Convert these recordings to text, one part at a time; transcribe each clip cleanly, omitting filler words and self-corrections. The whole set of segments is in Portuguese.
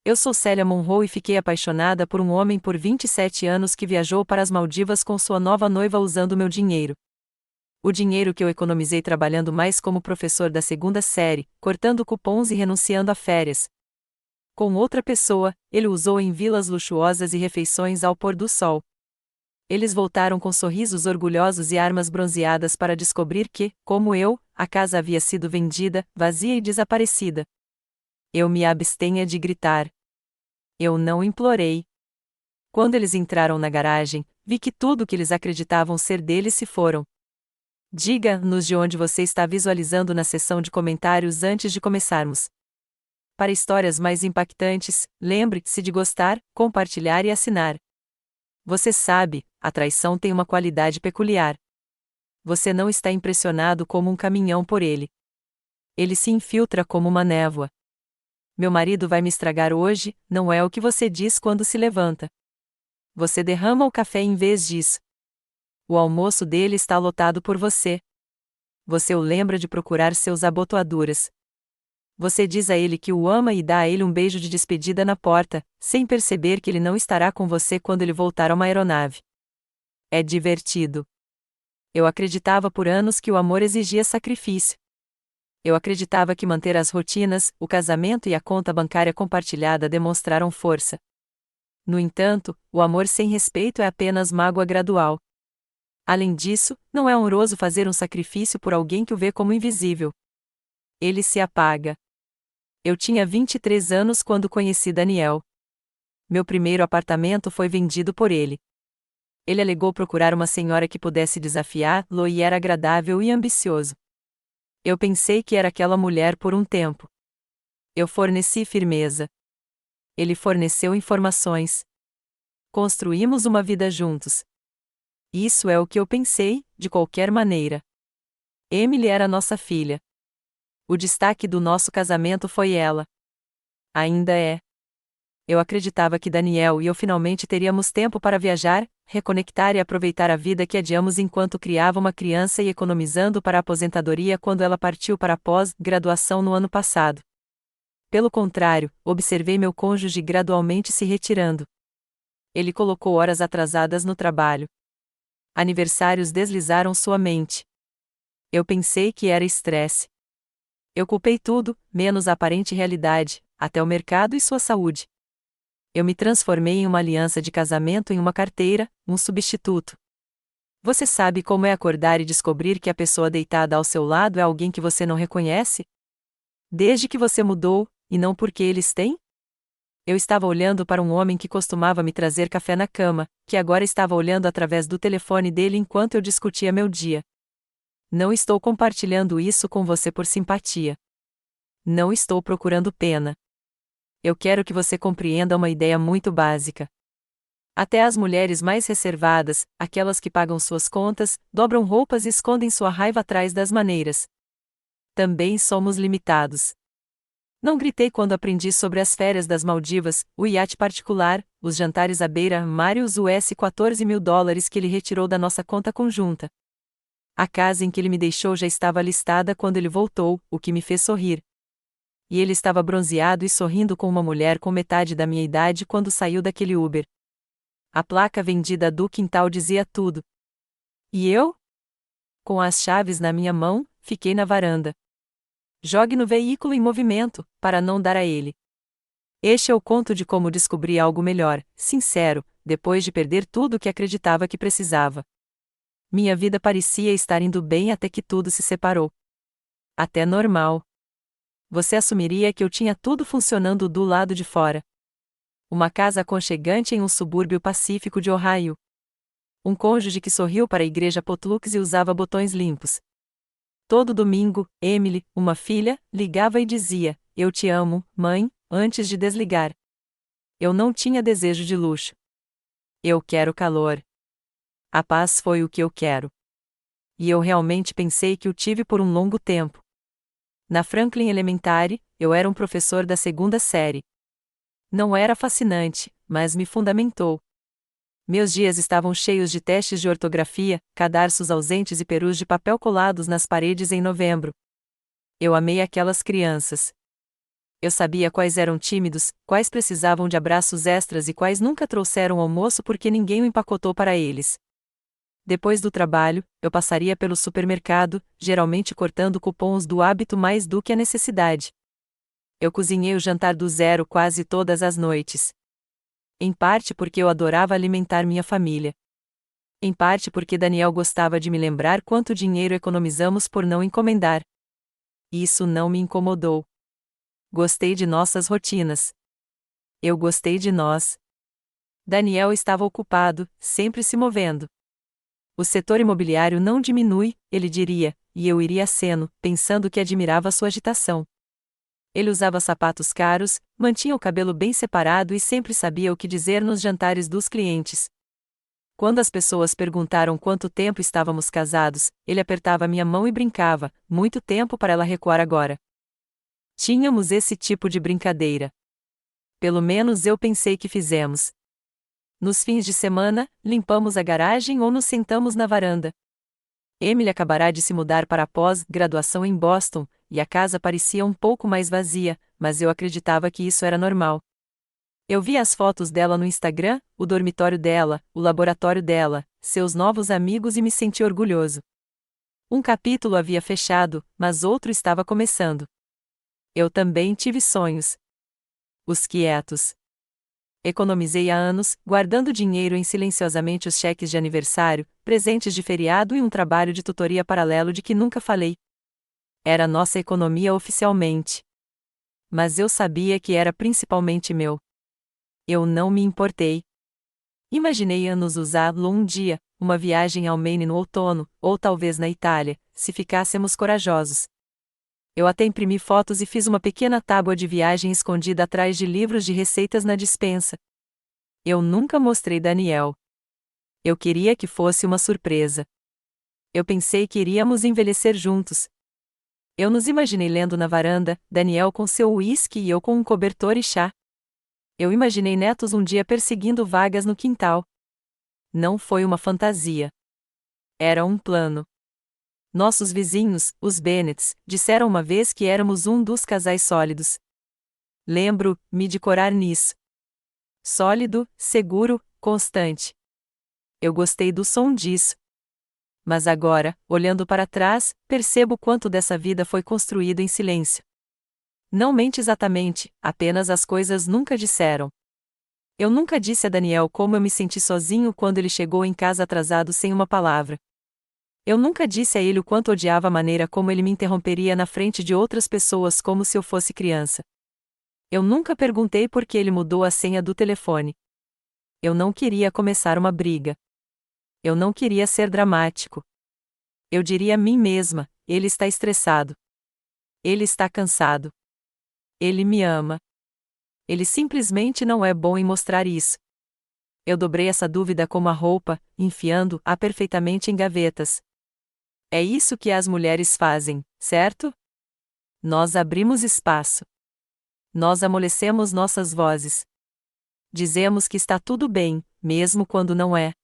Eu sou Célia Monroe e fiquei apaixonada por um homem por 27 anos que viajou para as Maldivas com sua nova noiva usando meu dinheiro. O dinheiro que eu economizei trabalhando mais como professor da segunda série, cortando cupons e renunciando a férias. Com outra pessoa, ele usou em vilas luxuosas e refeições ao pôr do sol. Eles voltaram com sorrisos orgulhosos e armas bronzeadas para descobrir que, como eu, a casa havia sido vendida, vazia e desaparecida. Eu me abstenha de gritar. Eu não implorei. Quando eles entraram na garagem, vi que tudo o que eles acreditavam ser deles se foram. Diga-nos de onde você está visualizando na seção de comentários antes de começarmos. Para histórias mais impactantes, lembre-se de gostar, compartilhar e assinar. Você sabe, a traição tem uma qualidade peculiar. Você não está impressionado como um caminhão por ele. Ele se infiltra como uma névoa. Meu marido vai me estragar hoje, não é o que você diz quando se levanta. Você derrama o café em vez disso. O almoço dele está lotado por você. Você o lembra de procurar seus abotoaduras. Você diz a ele que o ama e dá a ele um beijo de despedida na porta, sem perceber que ele não estará com você quando ele voltar a uma aeronave. É divertido. Eu acreditava por anos que o amor exigia sacrifício. Eu acreditava que manter as rotinas, o casamento e a conta bancária compartilhada demonstraram força. No entanto, o amor sem respeito é apenas mágoa gradual. Além disso, não é honroso fazer um sacrifício por alguém que o vê como invisível. Ele se apaga. Eu tinha 23 anos quando conheci Daniel. Meu primeiro apartamento foi vendido por ele. Ele alegou procurar uma senhora que pudesse desafiá-lo e era agradável e ambicioso. Eu pensei que era aquela mulher por um tempo. Eu forneci firmeza. Ele forneceu informações. Construímos uma vida juntos. Isso é o que eu pensei, de qualquer maneira. Emily era nossa filha. O destaque do nosso casamento foi ela. Ainda é. Eu acreditava que Daniel e eu finalmente teríamos tempo para viajar, reconectar e aproveitar a vida que adiamos enquanto criava uma criança e economizando para a aposentadoria quando ela partiu para a pós-graduação no ano passado. Pelo contrário, observei meu cônjuge gradualmente se retirando. Ele colocou horas atrasadas no trabalho. Aniversários deslizaram sua mente. Eu pensei que era estresse. Eu culpei tudo, menos a aparente realidade, até o mercado e sua saúde. Eu me transformei em uma aliança de casamento em uma carteira, um substituto. Você sabe como é acordar e descobrir que a pessoa deitada ao seu lado é alguém que você não reconhece? Desde que você mudou, e não porque eles têm? Eu estava olhando para um homem que costumava me trazer café na cama, que agora estava olhando através do telefone dele enquanto eu discutia meu dia. Não estou compartilhando isso com você por simpatia. Não estou procurando pena. Eu quero que você compreenda uma ideia muito básica. Até as mulheres mais reservadas, aquelas que pagam suas contas, dobram roupas e escondem sua raiva atrás das maneiras. Também somos limitados. Não gritei quando aprendi sobre as férias das Maldivas, o iate particular, os jantares à beira-mar e os US $14.000 que ele retirou da nossa conta conjunta. A casa em que ele me deixou já estava listada quando ele voltou, o que me fez sorrir. E ele estava bronzeado e sorrindo com uma mulher com metade da minha idade quando saiu daquele Uber. A placa vendida do quintal dizia tudo. E eu? Com as chaves na minha mão, fiquei na varanda. Jogue no veículo em movimento, para não dar a ele. Este é o conto de como descobri algo melhor, sincero, depois de perder tudo o que acreditava que precisava. Minha vida parecia estar indo bem até que tudo se separou. Até normal. Você assumiria que eu tinha tudo funcionando do lado de fora. Uma casa aconchegante em um subúrbio pacífico de Ohio. Um cônjuge que sorriu para a igreja Potlux e usava botões limpos. Todo domingo, Emily, uma filha, ligava e dizia: "Eu te amo, mãe", antes de desligar. Eu não tinha desejo de luxo. Eu quero calor. A paz foi o que eu quero. E eu realmente pensei que o tive por um longo tempo. Na Franklin Elementary, eu era um professor da segunda série. Não era fascinante, mas me fundamentou. Meus dias estavam cheios de testes de ortografia, cadarços ausentes e perus de papel colados nas paredes em novembro. Eu amei aquelas crianças. Eu sabia quais eram tímidos, quais precisavam de abraços extras e quais nunca trouxeram almoço porque ninguém o empacotou para eles. Depois do trabalho, eu passaria pelo supermercado, geralmente cortando cupons do hábito mais do que a necessidade. Eu cozinhei o jantar do zero quase todas as noites. Em parte porque eu adorava alimentar minha família. Em parte porque Daniel gostava de me lembrar quanto dinheiro economizamos por não encomendar. Isso não me incomodou. Gostei de nossas rotinas. Eu gostei de nós. Daniel estava ocupado, sempre se movendo. O setor imobiliário não diminui, ele diria, e eu iria aceno, pensando que admirava sua agitação. Ele usava sapatos caros, mantinha o cabelo bem separado e sempre sabia o que dizer nos jantares dos clientes. Quando as pessoas perguntaram quanto tempo estávamos casados, ele apertava minha mão e brincava, muito tempo para ela recuar agora. Tínhamos esse tipo de brincadeira. Pelo menos eu pensei que fizemos. Nos fins de semana, limpamos a garagem ou nos sentamos na varanda. Emily acabará de se mudar para a pós-graduação em Boston, e a casa parecia um pouco mais vazia, mas eu acreditava que isso era normal. Eu via as fotos dela no Instagram, o dormitório dela, o laboratório dela, seus novos amigos e me senti orgulhoso. Um capítulo havia fechado, mas outro estava começando. Eu também tive sonhos. Os quietos. Economizei há anos, guardando dinheiro em silenciosamente os cheques de aniversário, presentes de feriado e um trabalho de tutoria paralelo de que nunca falei. Era nossa economia oficialmente. Mas eu sabia que era principalmente meu. Eu não me importei. Imaginei anos usá-lo um dia, uma viagem ao Maine no outono, ou talvez na Itália, se ficássemos corajosos. Eu até imprimi fotos e fiz uma pequena tábua de viagem escondida atrás de livros de receitas na despensa. Eu nunca mostrei Daniel. Eu queria que fosse uma surpresa. Eu pensei que iríamos envelhecer juntos. Eu nos imaginei lendo na varanda, Daniel com seu uísque e eu com um cobertor e chá. Eu imaginei netos um dia perseguindo vagas no quintal. Não foi uma fantasia. Era um plano. Nossos vizinhos, os Bennets, disseram uma vez que éramos um dos casais sólidos. Lembro-me de corar nisso. Sólido, seguro, constante. Eu gostei do som disso. Mas agora, olhando para trás, percebo quanto dessa vida foi construído em silêncio. Não mente exatamente, apenas as coisas nunca disseram. Eu nunca disse a Daniel como eu me senti sozinho quando ele chegou em casa atrasado sem uma palavra. Eu nunca disse a ele o quanto odiava a maneira como ele me interromperia na frente de outras pessoas como se eu fosse criança. Eu nunca perguntei por que ele mudou a senha do telefone. Eu não queria começar uma briga. Eu não queria ser dramático. Eu diria a mim mesma, ele está estressado. Ele está cansado. Ele me ama. Ele simplesmente não é bom em mostrar isso. Eu dobrei essa dúvida como a roupa, enfiando-a perfeitamente em gavetas. É isso que as mulheres fazem, certo? Nós abrimos espaço. Nós amolecemos nossas vozes. Dizemos que está tudo bem, mesmo quando não é.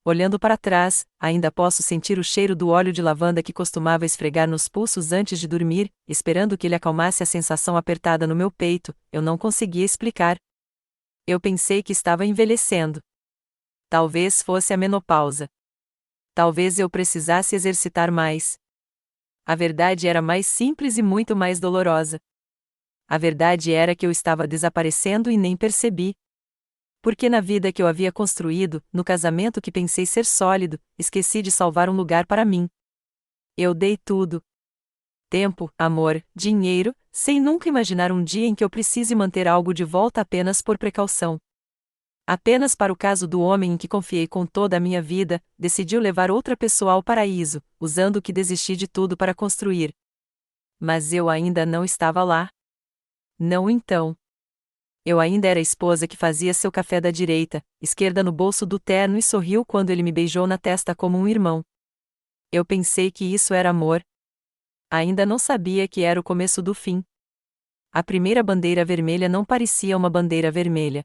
Olhando para trás, ainda posso sentir o cheiro do óleo de lavanda que costumava esfregar nos pulsos antes de dormir, esperando que ele acalmasse a sensação apertada no meu peito. Eu não conseguia explicar. Eu pensei que estava envelhecendo. Talvez fosse a menopausa. Talvez eu precisasse exercitar mais. A verdade era mais simples e muito mais dolorosa. A verdade era que eu estava desaparecendo e nem percebi. Porque na vida que eu havia construído, no casamento que pensei ser sólido, esqueci de salvar um lugar para mim. Eu dei tudo. Tempo, amor, dinheiro, sem nunca imaginar um dia em que eu precise manter algo de volta apenas por precaução. Apenas para o caso do homem em que confiei com toda a minha vida, decidiu levar outra pessoa ao paraíso, usando o que desisti de tudo para construir. Mas eu ainda não estava lá. Não então. Eu ainda era a esposa que fazia seu café da direita, esquerda no bolso do terno e sorriu quando ele me beijou na testa como um irmão. Eu pensei que isso era amor. Ainda não sabia que era o começo do fim. A primeira bandeira vermelha não parecia uma bandeira vermelha.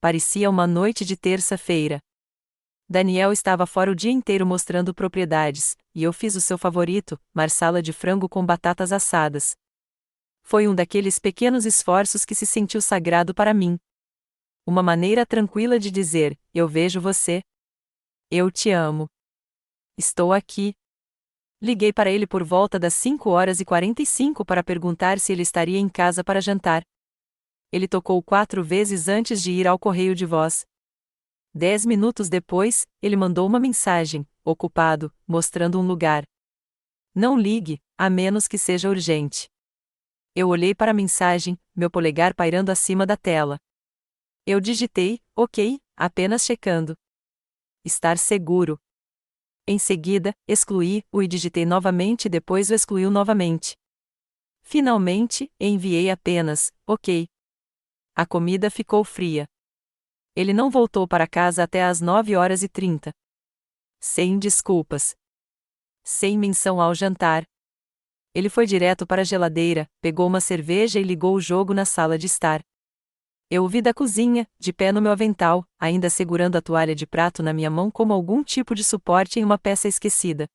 Parecia uma noite de terça-feira. Daniel estava fora o dia inteiro mostrando propriedades, e eu fiz o seu favorito, marsala de frango com batatas assadas. Foi um daqueles pequenos esforços que se sentiu sagrado para mim. Uma maneira tranquila de dizer: eu vejo você. Eu te amo. Estou aqui. Liguei para ele por volta das 5h45 para perguntar se ele estaria em casa para jantar. Ele tocou 4 vezes antes de ir ao correio de voz. 10 minutos depois, ele mandou uma mensagem, ocupado, mostrando um lugar. Não ligue, a menos que seja urgente. Eu olhei para a mensagem, meu polegar pairando acima da tela. Eu digitei, ok, apenas checando. Estar seguro. Em seguida, excluí-o e digitei novamente e depois o excluiu novamente. Finalmente, enviei apenas, ok. A comida ficou fria. Ele não voltou para casa até às 9h30. Sem desculpas. Sem menção ao jantar. Ele foi direto para a geladeira, pegou uma cerveja e ligou o jogo na sala de estar. Eu o vi da cozinha, de pé no meu avental, ainda segurando a toalha de prato na minha mão como algum tipo de suporte em uma peça esquecida.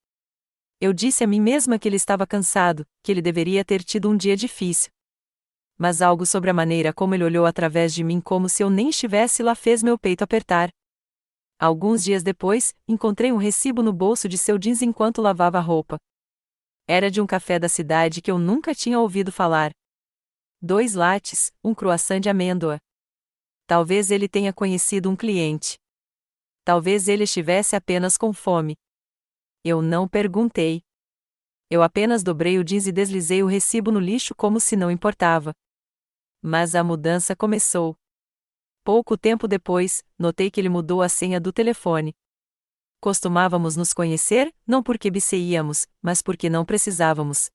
Eu disse a mim mesma que ele estava cansado, que ele deveria ter tido um dia difícil. Mas algo sobre a maneira como ele olhou através de mim como se eu nem estivesse lá fez meu peito apertar. Alguns dias depois, encontrei um recibo no bolso de seu jeans enquanto lavava a roupa. Era de um café da cidade que eu nunca tinha ouvido falar. 2 lattes, um croissant de amêndoa. Talvez ele tenha conhecido um cliente. Talvez ele estivesse apenas com fome. Eu não perguntei. Eu apenas dobrei o jeans e deslizei o recibo no lixo como se não importava. Mas a mudança começou. Pouco tempo depois, notei que ele mudou a senha do telefone. Costumávamos nos conhecer, não porque biceíamos, mas porque não precisávamos.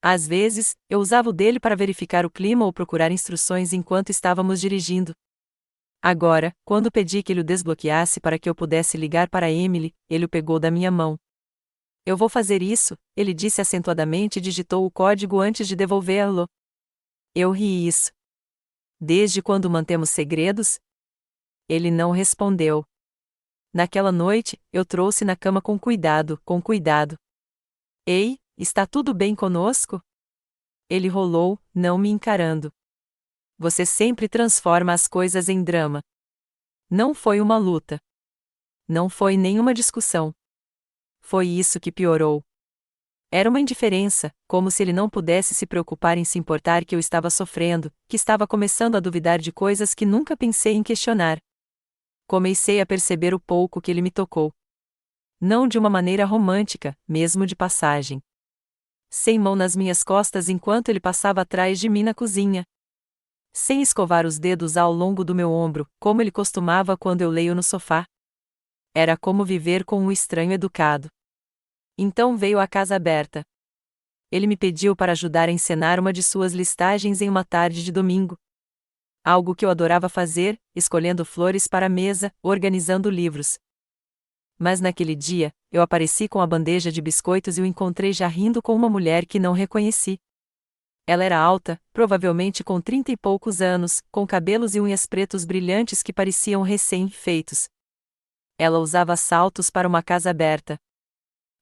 Às vezes, eu usava o dele para verificar o clima ou procurar instruções enquanto estávamos dirigindo. Agora, quando pedi que ele o desbloqueasse para que eu pudesse ligar para Emily, ele o pegou da minha mão. Eu vou fazer isso, ele disse acentuadamente e digitou o código antes de devolvê-lo. Eu ri isso. Desde quando mantemos segredos? Ele não respondeu. Naquela noite, eu trouxe na cama com cuidado, com cuidado. Ei, está tudo bem conosco? Ele rolou, não me encarando. Você sempre transforma as coisas em drama. Não foi uma luta. Não foi nenhuma discussão. Foi isso que piorou. Era uma indiferença, como se ele não pudesse se preocupar em se importar que eu estava sofrendo, que estava começando a duvidar de coisas que nunca pensei em questionar. Comecei a perceber o pouco que ele me tocou. Não de uma maneira romântica, mesmo de passagem. Sem mão nas minhas costas enquanto ele passava atrás de mim na cozinha. Sem escovar os dedos ao longo do meu ombro, como ele costumava quando eu leio no sofá. Era como viver com um estranho educado. Então veio a casa aberta. Ele me pediu para ajudar a encenar uma de suas listagens em uma tarde de domingo. Algo que eu adorava fazer, escolhendo flores para a mesa, organizando livros. Mas naquele dia, eu apareci com a bandeja de biscoitos e o encontrei já rindo com uma mulher que não reconheci. Ela era alta, provavelmente com 30 e poucos anos, com cabelos e unhas pretos brilhantes que pareciam recém-feitos. Ela usava saltos para uma casa aberta.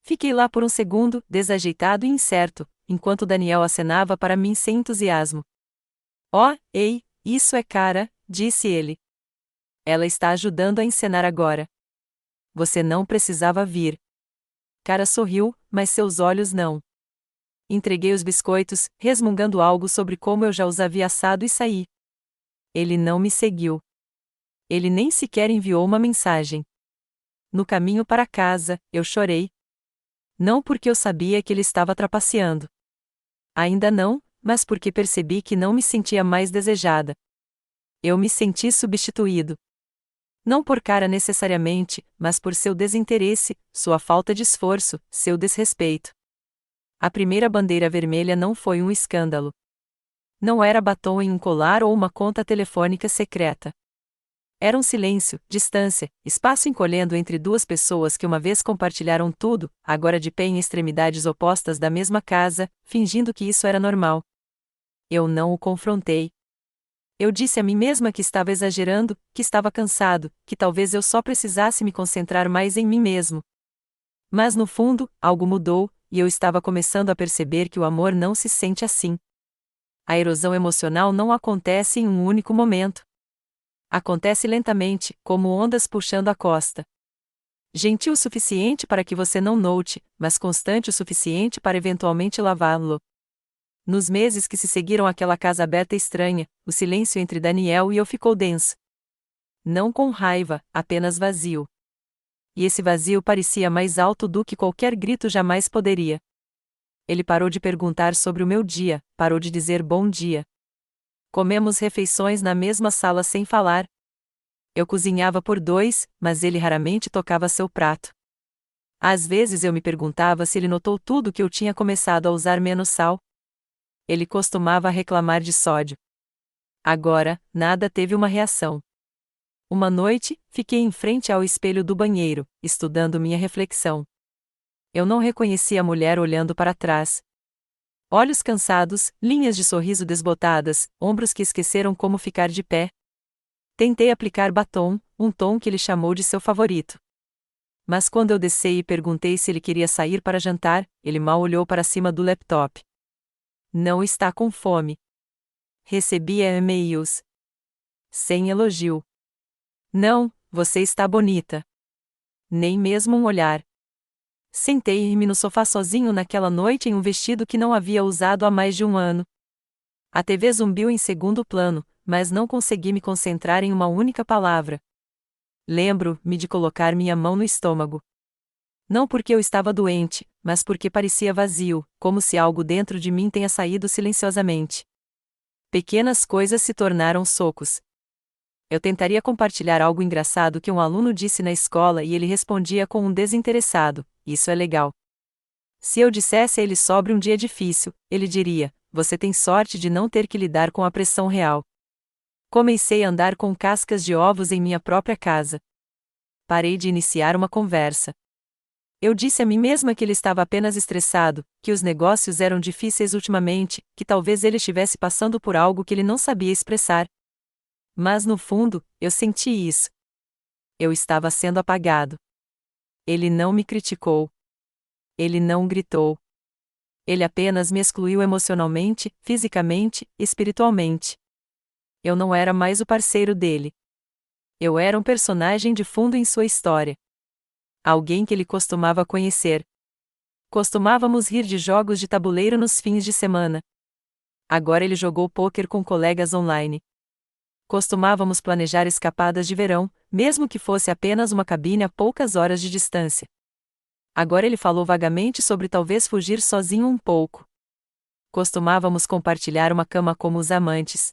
Fiquei lá por um segundo, desajeitado e incerto, enquanto Daniel acenava para mim sem entusiasmo. Oh, ei, isso é cara, disse ele. Ela está ajudando a encenar agora. Você não precisava vir. Cara sorriu, mas seus olhos não. Entreguei os biscoitos, resmungando algo sobre como eu já os havia assado e saí. Ele não me seguiu. Ele nem sequer enviou uma mensagem. No caminho para casa, eu chorei. Não porque eu sabia que ele estava trapaceando. Ainda não, mas porque percebi que não me sentia mais desejada. Eu me senti substituído. Não por cara necessariamente, mas por seu desinteresse, sua falta de esforço, seu desrespeito. A primeira bandeira vermelha não foi um escândalo. Não era batom em um colar ou uma conta telefônica secreta. Era um silêncio, distância, espaço encolhendo entre duas pessoas que uma vez compartilharam tudo, agora de pé em extremidades opostas da mesma casa, fingindo que isso era normal. Eu não o confrontei. Eu disse a mim mesma que estava exagerando, que estava cansado, que talvez eu só precisasse me concentrar mais em mim mesmo. Mas no fundo, algo mudou, e eu estava começando a perceber que o amor não se sente assim. A erosão emocional não acontece em um único momento. Acontece lentamente, como ondas puxando a costa. Gentil o suficiente para que você não note, mas constante o suficiente para eventualmente lavá-lo. Nos meses que se seguiram àquela casa aberta estranha, o silêncio entre Daniel e eu ficou denso. Não com raiva, apenas vazio. E esse vazio parecia mais alto do que qualquer grito jamais poderia. Ele parou de perguntar sobre o meu dia, parou de dizer bom dia. Comemos refeições na mesma sala sem falar. Eu cozinhava por dois, mas ele raramente tocava seu prato. Às vezes eu me perguntava se ele notou tudo que eu tinha começado a usar menos sal. Ele costumava reclamar de sódio. Agora, nada teve uma reação. Uma noite, fiquei em frente ao espelho do banheiro, estudando minha reflexão. Eu não reconheci a mulher olhando para trás. Olhos cansados, linhas de sorriso desbotadas, ombros que esqueceram como ficar de pé. Tentei aplicar batom, um tom que ele chamou de seu favorito. Mas quando eu desci e perguntei se ele queria sair para jantar, ele mal olhou para cima do laptop. Não está com fome. Recebia e-mails. Sem elogio. Não, você está bonita. Nem mesmo um olhar. Sentei-me no sofá sozinho naquela noite em um vestido que não havia usado há mais de um ano. A TV zumbiu em segundo plano, mas não consegui me concentrar em uma única palavra. Lembro-me de colocar minha mão no estômago. Não porque eu estava doente, mas porque parecia vazio, como se algo dentro de mim tenha saído silenciosamente. Pequenas coisas se tornaram socos. Eu tentaria compartilhar algo engraçado que um aluno disse na escola e ele respondia com um desinteressado: isso é legal. Se eu dissesse a ele sobre um dia difícil, ele diria: você tem sorte de não ter que lidar com a pressão real. Comecei a andar com cascas de ovos em minha própria casa. Parei de iniciar uma conversa. Eu disse a mim mesma que ele estava apenas estressado, que os negócios eram difíceis ultimamente, que talvez ele estivesse passando por algo que ele não sabia expressar. Mas no fundo, eu senti isso. Eu estava sendo apagado. Ele não me criticou. Ele não gritou. Ele apenas me excluiu emocionalmente, fisicamente, espiritualmente. Eu não era mais o parceiro dele. Eu era um personagem de fundo em sua história. Alguém que ele costumava conhecer. Costumávamos rir de jogos de tabuleiro nos fins de semana. Agora ele jogou pôquer com colegas online. Costumávamos planejar escapadas de verão, mesmo que fosse apenas uma cabine a poucas horas de distância. Agora ele falou vagamente sobre talvez fugir sozinho um pouco. Costumávamos compartilhar uma cama como os amantes.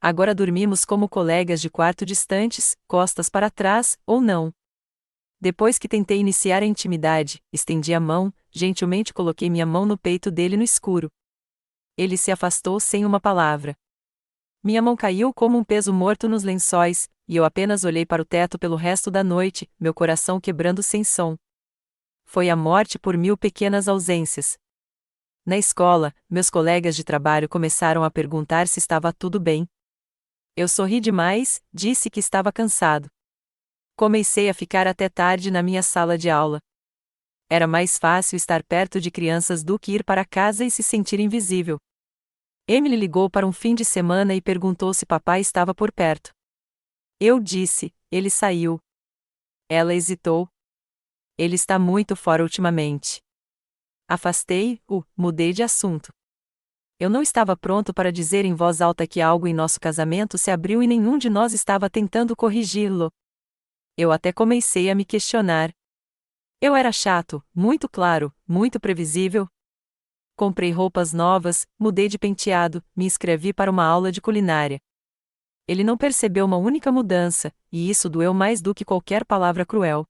Agora dormimos como colegas de quarto distantes, costas para trás, ou não. Depois que tentei iniciar a intimidade, estendi a mão, gentilmente coloquei minha mão no peito dele no escuro. Ele se afastou sem uma palavra. Minha mão caiu como um peso morto nos lençóis, e eu apenas olhei para o teto pelo resto da noite, meu coração quebrando sem som. Foi a morte por 1000 pequenas ausências. Na escola, meus colegas de trabalho começaram a perguntar se estava tudo bem. Eu sorri demais, disse que estava cansado. Comecei a ficar até tarde na minha sala de aula. Era mais fácil estar perto de crianças do que ir para casa e se sentir invisível. Emily ligou para um fim de semana e perguntou se papai estava por perto. Eu disse: ele saiu. Ela hesitou. Ele está muito fora ultimamente. Afastei-o, mudei de assunto. Eu não estava pronto para dizer em voz alta que algo em nosso casamento se abriu e nenhum de nós estava tentando corrigi-lo. Eu até comecei a me questionar. Eu era chato, muito claro, muito previsível. Comprei roupas novas, mudei de penteado, me inscrevi para uma aula de culinária. Ele não percebeu uma única mudança, e isso doeu mais do que qualquer palavra cruel.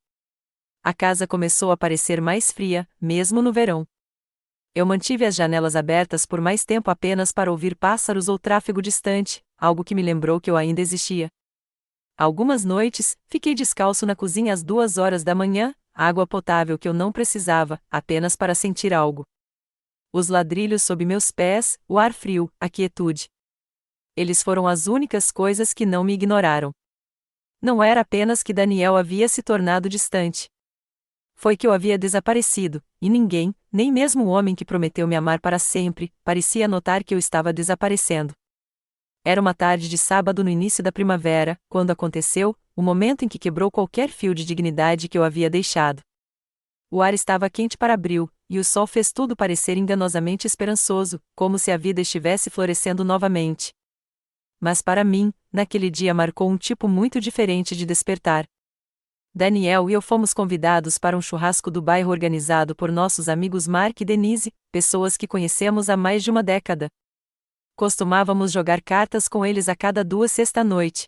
A casa começou a parecer mais fria, mesmo no verão. Eu mantive as janelas abertas por mais tempo apenas para ouvir pássaros ou tráfego distante, algo que me lembrou que eu ainda existia. Algumas noites, fiquei descalço na cozinha às 2 horas da manhã, água potável que eu não precisava, apenas para sentir algo. Os ladrilhos sob meus pés, o ar frio, a quietude. Eles foram as únicas coisas que não me ignoraram. Não era apenas que Daniel havia se tornado distante. Foi que eu havia desaparecido, e ninguém, nem mesmo o homem que prometeu me amar para sempre, parecia notar que eu estava desaparecendo. Era uma tarde de sábado no início da primavera, quando aconteceu, o momento em que quebrou qualquer fio de dignidade que eu havia deixado. O ar estava quente para abril, e o sol fez tudo parecer enganosamente esperançoso, como se a vida estivesse florescendo novamente. Mas para mim, naquele dia marcou um tipo muito diferente de despertar. Daniel e eu fomos convidados para um churrasco do bairro organizado por nossos amigos Mark e Denise, pessoas que conhecemos há mais de uma década. Costumávamos jogar cartas com eles a cada 2 sexta-noite.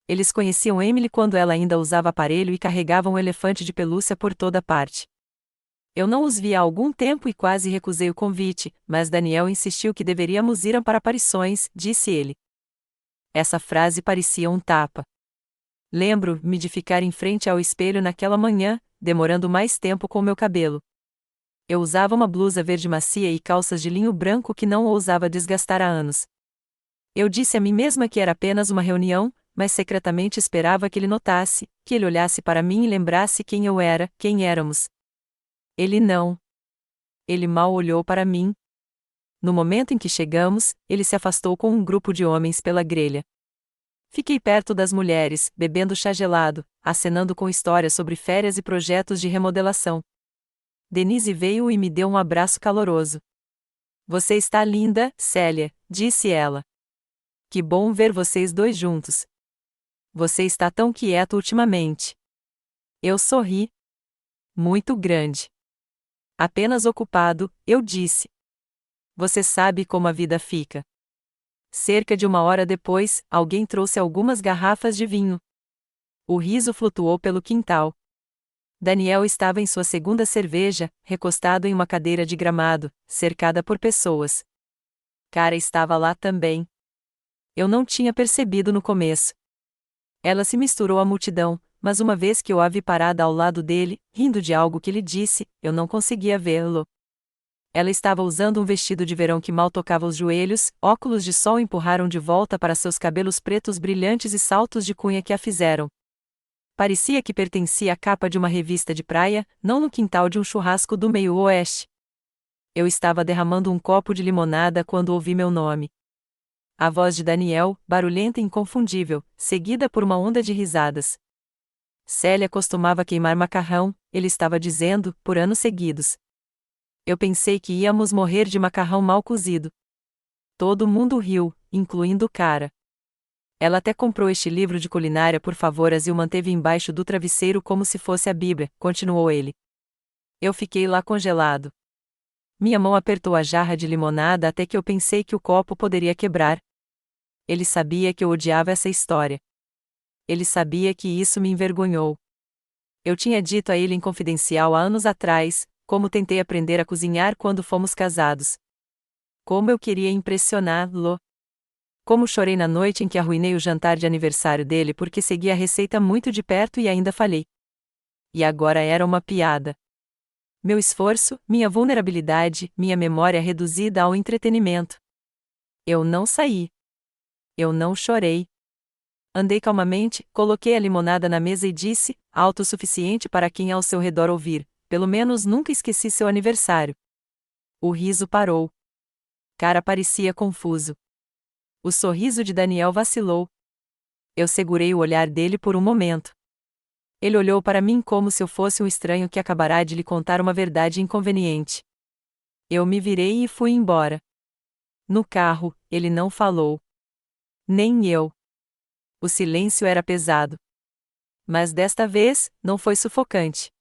Eles conheciam Emily quando ela ainda usava aparelho e carregavam um elefante de pelúcia por toda parte. Eu não os via há algum tempo e quase recusei o convite, mas Daniel insistiu que deveríamos ir para aparições, disse ele. Essa frase parecia um tapa. Lembro-me de ficar em frente ao espelho naquela manhã, demorando mais tempo com meu cabelo. Eu usava uma blusa verde macia e calças de linho branco que não ousava desgastar há anos. Eu disse a mim mesma que era apenas uma reunião, mas secretamente esperava que ele notasse, que ele olhasse para mim e lembrasse quem eu era, quem éramos. Ele não. Ele mal olhou para mim. No momento em que chegamos, ele se afastou com um grupo de homens pela grelha. Fiquei perto das mulheres, bebendo chá gelado, acenando com histórias sobre férias e projetos de remodelação. Denise veio e me deu um abraço caloroso. Você está linda, Célia, disse ela. Que bom ver vocês dois juntos. Você está tão quieto ultimamente. Eu sorri. Muito grande. Apenas ocupado, eu disse. Você sabe como a vida fica. Cerca de 1 hora depois, alguém trouxe algumas garrafas de vinho. O riso flutuou pelo quintal. Daniel estava em sua segunda cerveja, recostado em uma cadeira de gramado, cercada por pessoas. Cara estava lá também. Eu não tinha percebido no começo. Ela se misturou à multidão, mas uma vez que eu a vi parada ao lado dele, rindo de algo que ele disse, eu não conseguia vê-lo. Ela estava usando um vestido de verão que mal tocava os joelhos, óculos de sol empurraram de volta para seus cabelos pretos brilhantes e saltos de cunha que a fizeram. Parecia que pertencia à capa de uma revista de praia, não no quintal de um churrasco do meio-oeste. Eu estava derramando um copo de limonada quando ouvi meu nome. A voz de Daniel, barulhenta e inconfundível, seguida por uma onda de risadas. Célia costumava queimar macarrão, ele estava dizendo, por anos seguidos. Eu pensei que íamos morrer de macarrão mal cozido. Todo mundo riu, incluindo o cara. Ela até comprou este livro de culinária por favoras e o manteve embaixo do travesseiro como se fosse a Bíblia, continuou ele. Eu fiquei lá congelado. Minha mão apertou a jarra de limonada até que eu pensei que o copo poderia quebrar. Ele sabia que eu odiava essa história. Ele sabia que isso me envergonhou. Eu tinha dito a ele em confidencial há anos atrás, como tentei aprender a cozinhar quando fomos casados. Como eu queria impressioná-lo. Como chorei na noite em que arruinei o jantar de aniversário dele porque segui a receita muito de perto e ainda falhei. E agora era uma piada. Meu esforço, minha vulnerabilidade, minha memória reduzida ao entretenimento. Eu não saí. Eu não chorei. Andei calmamente, coloquei a limonada na mesa e disse, alto o suficiente para quem ao seu redor ouvir, pelo menos nunca esqueci seu aniversário. O riso parou. Cara parecia confuso. O sorriso de Daniel vacilou. Eu segurei o olhar dele por um momento. Ele olhou para mim como se eu fosse um estranho que acabará de lhe contar uma verdade inconveniente. Eu me virei e fui embora. No carro, ele não falou. Nem eu. O silêncio era pesado. Mas desta vez, não foi sufocante.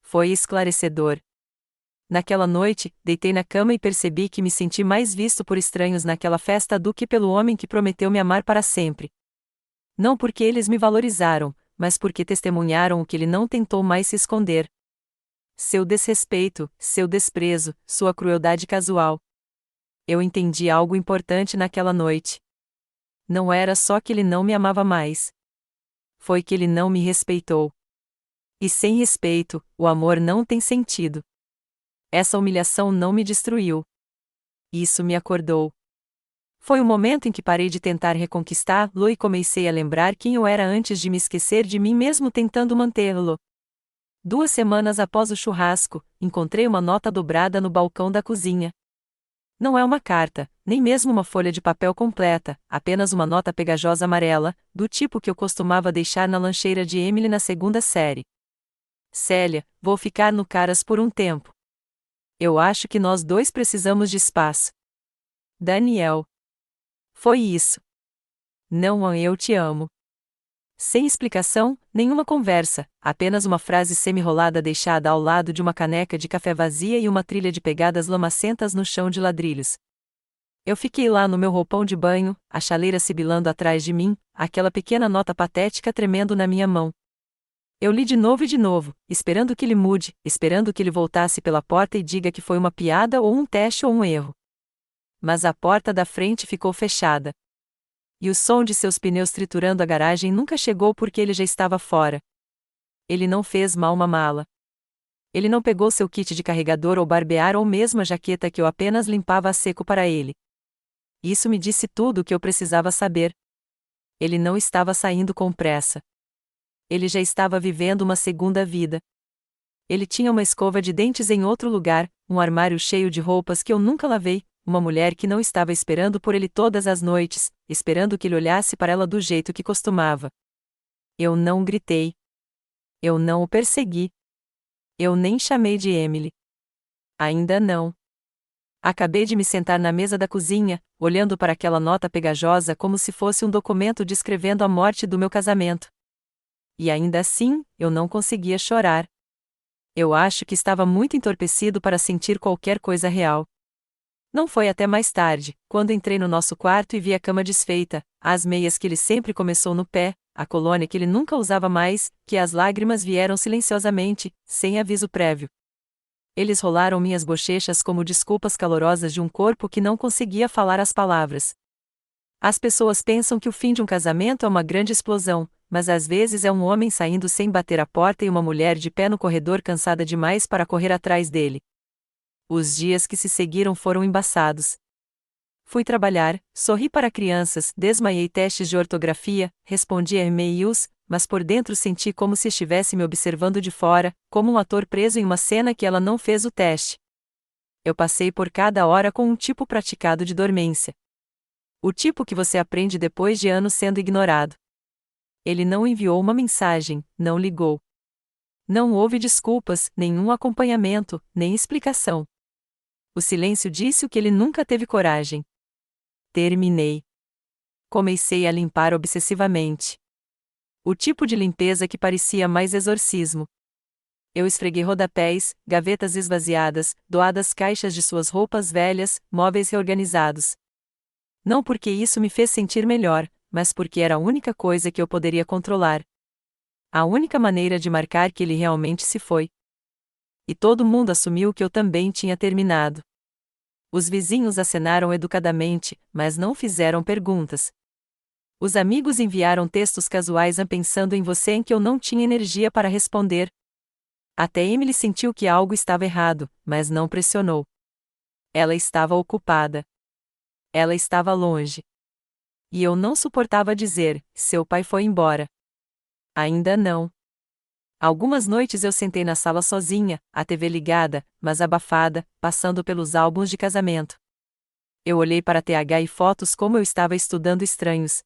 Foi esclarecedor. Naquela noite, deitei na cama e percebi que me senti mais visto por estranhos naquela festa do que pelo homem que prometeu me amar para sempre. Não porque eles me valorizaram, mas porque testemunharam o que ele não tentou mais se esconder. Seu desrespeito, seu desprezo, sua crueldade casual. Eu entendi algo importante naquela noite. Não era só que ele não me amava mais. Foi que ele não me respeitou. E sem respeito, o amor não tem sentido. Essa humilhação não me destruiu. Isso me acordou. Foi o momento em que parei de tentar reconquistá-lo e comecei a lembrar quem eu era antes de me esquecer de mim mesmo tentando mantê-lo. 2 semanas após o churrasco, encontrei uma nota dobrada no balcão da cozinha. Não é uma carta, nem mesmo uma folha de papel completa, apenas uma nota pegajosa amarela, do tipo que eu costumava deixar na lancheira de Emily na segunda série. Célia, vou ficar no Caras por um tempo. Eu acho que nós dois precisamos de espaço. Daniel. Foi isso. Não, eu te amo. Sem explicação, nenhuma conversa, apenas uma frase semi-rolada deixada ao lado de uma caneca de café vazia e uma trilha de pegadas lamacentas no chão de ladrilhos. Eu fiquei lá no meu roupão de banho, a chaleira sibilando atrás de mim, aquela pequena nota patética tremendo na minha mão. Eu li de novo, esperando que ele mude, esperando que ele voltasse pela porta e diga que foi uma piada ou um teste ou um erro. Mas a porta da frente ficou fechada. E o som de seus pneus triturando a garagem nunca chegou porque ele já estava fora. Ele não fez mal uma mala. Ele não pegou seu kit de carregador ou barbear ou mesmo a jaqueta que eu apenas limpava a seco para ele. Isso me disse tudo o que eu precisava saber. Ele não estava saindo com pressa. Ele já estava vivendo uma segunda vida. Ele tinha uma escova de dentes em outro lugar, um armário cheio de roupas que eu nunca lavei, uma mulher que não estava esperando por ele todas as noites, esperando que ele olhasse para ela do jeito que costumava. Eu não gritei. Eu não o persegui. Eu nem chamei de Emily. Ainda não. Acabei de me sentar na mesa da cozinha, olhando para aquela nota pegajosa como se fosse um documento descrevendo a morte do meu casamento. E ainda assim, eu não conseguia chorar. Eu acho que estava muito entorpecido para sentir qualquer coisa real. Não foi até mais tarde, quando entrei no nosso quarto e vi a cama desfeita, as meias que ele sempre começou no pé, a colônia que ele nunca usava mais, que as lágrimas vieram silenciosamente, sem aviso prévio. Eles rolaram minhas bochechas como desculpas calorosas de um corpo que não conseguia falar as palavras. As pessoas pensam que o fim de um casamento é uma grande explosão, mas às vezes é um homem saindo sem bater a porta e uma mulher de pé no corredor cansada demais para correr atrás dele. Os dias que se seguiram foram embaçados. Fui trabalhar, sorri para crianças, desmaiei testes de ortografia, respondi a e-mails, mas por dentro senti como se estivesse me observando de fora, como um ator preso em uma cena que ela não fez o teste. Eu passei por cada hora com um tipo praticado de dormência. O tipo que você aprende depois de anos sendo ignorado. Ele não enviou uma mensagem, não ligou. Não houve desculpas, nenhum acompanhamento, nem explicação. O silêncio disse o que ele nunca teve coragem. Terminei. Comecei a limpar obsessivamente. O tipo de limpeza que parecia mais exorcismo. Eu esfreguei rodapés, gavetas esvaziadas, doadas caixas de suas roupas velhas, móveis reorganizados. Não porque isso me fez sentir melhor, mas porque era a única coisa que eu poderia controlar. A única maneira de marcar que ele realmente se foi. E todo mundo assumiu que eu também tinha terminado. Os vizinhos acenaram educadamente, mas não fizeram perguntas. Os amigos enviaram textos casuais pensando em você em que eu não tinha energia para responder. Até Emily sentiu que algo estava errado, mas não pressionou. Ela estava ocupada. Ela estava longe. E eu não suportava dizer, seu pai foi embora. Ainda não. Algumas noites eu sentei na sala sozinha, a TV ligada, mas abafada, passando pelos álbuns de casamento. Eu olhei para a TH e fotos como eu estava estudando estranhos.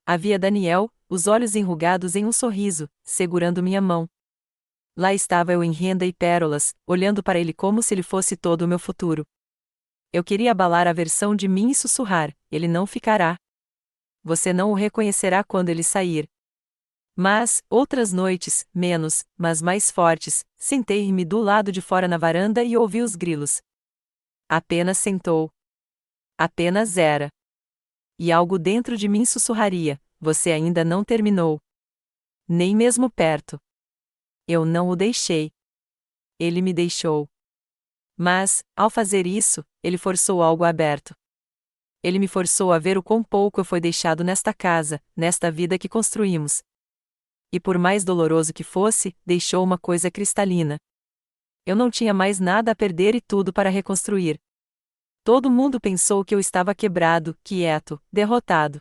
Havia Daniel, os olhos enrugados em um sorriso, segurando minha mão. Lá estava eu em renda e pérolas, olhando para ele como se ele fosse todo o meu futuro. Eu queria abalar a versão de mim e sussurrar, ele não ficará. Você não o reconhecerá quando ele sair. Mas, outras noites, menos, mas mais fortes, sentei-me do lado de fora na varanda e ouvi os grilos. Apenas sentou. Apenas era. E algo dentro de mim sussurraria, você ainda não terminou. Nem mesmo perto. Eu não o deixei. Ele me deixou. Mas, ao fazer isso, ele forçou algo aberto. Ele me forçou a ver o quão pouco eu fui deixado nesta casa, nesta vida que construímos. E por mais doloroso que fosse, deixou uma coisa cristalina. Eu não tinha mais nada a perder e tudo para reconstruir. Todo mundo pensou que eu estava quebrado, quieto, derrotado.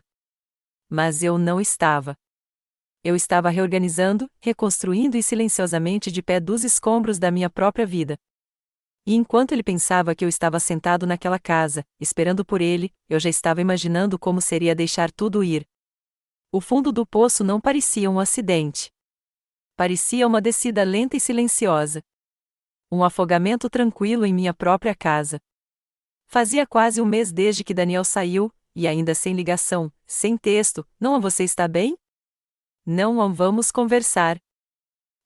Mas eu não estava. Eu estava reorganizando, reconstruindo e silenciosamente de pé dos escombros da minha própria vida. E enquanto ele pensava que eu estava sentado naquela casa, esperando por ele, eu já estava imaginando como seria deixar tudo ir. O fundo do poço não parecia um acidente. Parecia uma descida lenta e silenciosa. Um afogamento tranquilo em minha própria casa. Fazia quase um mês desde que Daniel saiu, e ainda sem ligação, sem texto. Não, você está bem? Não vamos conversar.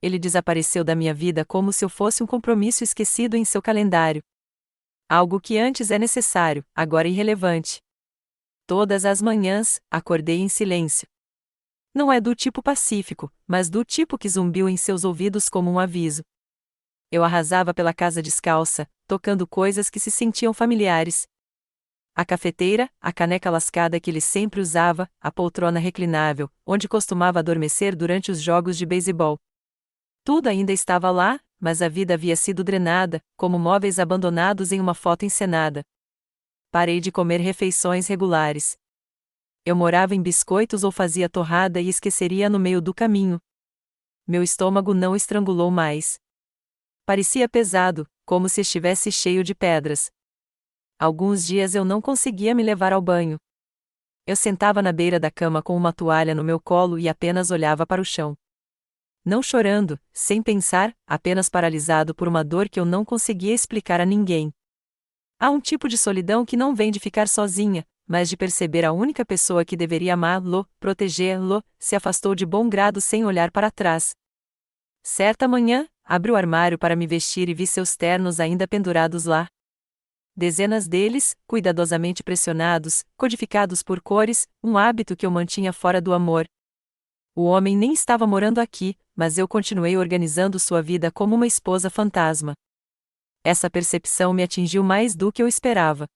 Ele desapareceu da minha vida como se eu fosse um compromisso esquecido em seu calendário. Algo que antes é necessário, agora irrelevante. Todas as manhãs, acordei em silêncio. Não é do tipo pacífico, mas do tipo que zumbiu em seus ouvidos como um aviso. Eu arrasava pela casa descalça, tocando coisas que se sentiam familiares. A cafeteira, a caneca lascada que ele sempre usava, a poltrona reclinável, onde costumava adormecer durante os jogos de beisebol. Tudo ainda estava lá, mas a vida havia sido drenada, como móveis abandonados em uma foto encenada. Parei de comer refeições regulares. Eu morava em biscoitos ou fazia torrada e esqueceria no meio do caminho. Meu estômago não estrangulou mais. Parecia pesado, como se estivesse cheio de pedras. Alguns dias eu não conseguia me levar ao banho. Eu sentava na beira da cama com uma toalha no meu colo e apenas olhava para o chão. Não chorando, sem pensar, apenas paralisado por uma dor que eu não conseguia explicar a ninguém. Há um tipo de solidão que não vem de ficar sozinha, mas de perceber a única pessoa que deveria amá-lo, protegê-lo, se afastou de bom grado sem olhar para trás. Certa manhã, abri o armário para me vestir e vi seus ternos ainda pendurados lá. Dezenas deles, cuidadosamente pressionados, codificados por cores, um hábito que eu mantinha fora do amor. O homem nem estava morando aqui, mas eu continuei organizando sua vida como uma esposa fantasma. Essa percepção me atingiu mais do que eu esperava.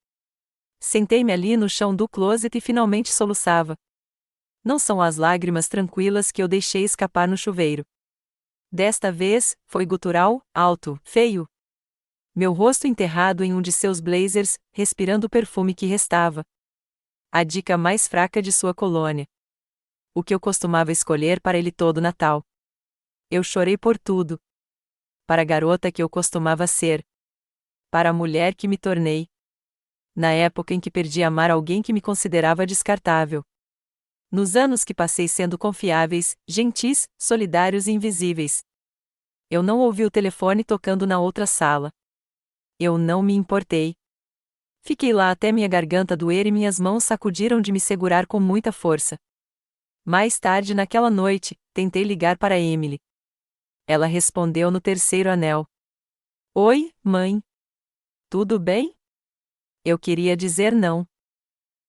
Sentei-me ali no chão do closet e finalmente soluçava. Não são as lágrimas tranquilas que eu deixei escapar no chuveiro. Desta vez, foi gutural, alto, feio. Meu rosto enterrado em um de seus blazers, respirando o perfume que restava. A dica mais fraca de sua colônia. O que eu costumava escolher para ele todo Natal. Eu chorei por tudo. Para a garota que eu costumava ser. Para a mulher que me tornei. Na época em que perdi amar alguém que me considerava descartável. Nos anos que passei sendo confiáveis, gentis, solidários e invisíveis. Eu não ouvi o telefone tocando na outra sala. Eu não me importei. Fiquei lá até minha garganta doer e minhas mãos sacudiram de me segurar com muita força. Mais tarde naquela noite, tentei ligar para Emily. Ela respondeu no terceiro anel. Oi, mãe. Tudo bem? Eu queria dizer não.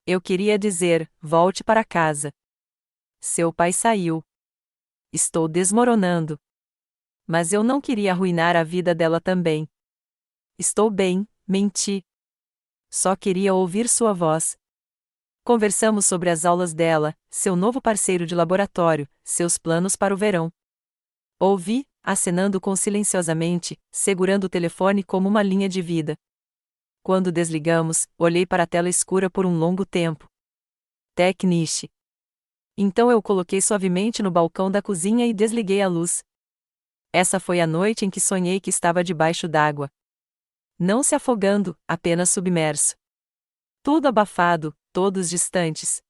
Eu queria dizer, volte para casa. Seu pai saiu. Estou desmoronando. Mas eu não queria arruinar a vida dela também. Estou bem, menti. Só queria ouvir sua voz. Conversamos sobre as aulas dela, seu novo parceiro de laboratório, seus planos para o verão. Ouvi, acenando com silenciosamente, segurando o telefone como uma linha de vida. Quando desligamos, olhei para a tela escura por um longo tempo. Techniche. Então eu coloquei suavemente no balcão da cozinha e desliguei a luz. Essa foi a noite em que sonhei que estava debaixo d'água. Não se afogando, apenas submerso. Tudo abafado, todos distantes.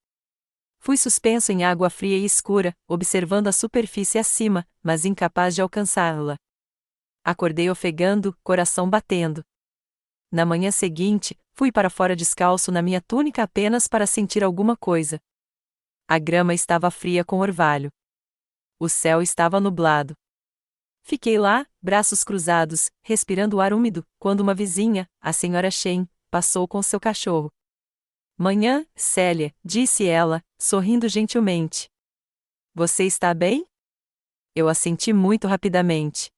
Fui suspenso em água fria e escura, observando a superfície acima, mas incapaz de alcançá-la. Acordei ofegando, coração batendo. Na manhã seguinte, fui para fora descalço na minha túnica apenas para sentir alguma coisa. A grama estava fria com orvalho. O céu estava nublado. Fiquei lá, braços cruzados, respirando o ar úmido, quando uma vizinha, a senhora Shen, passou com seu cachorro. Manhã, Célia, disse ela, sorrindo gentilmente. Você está bem? Eu assenti muito rapidamente.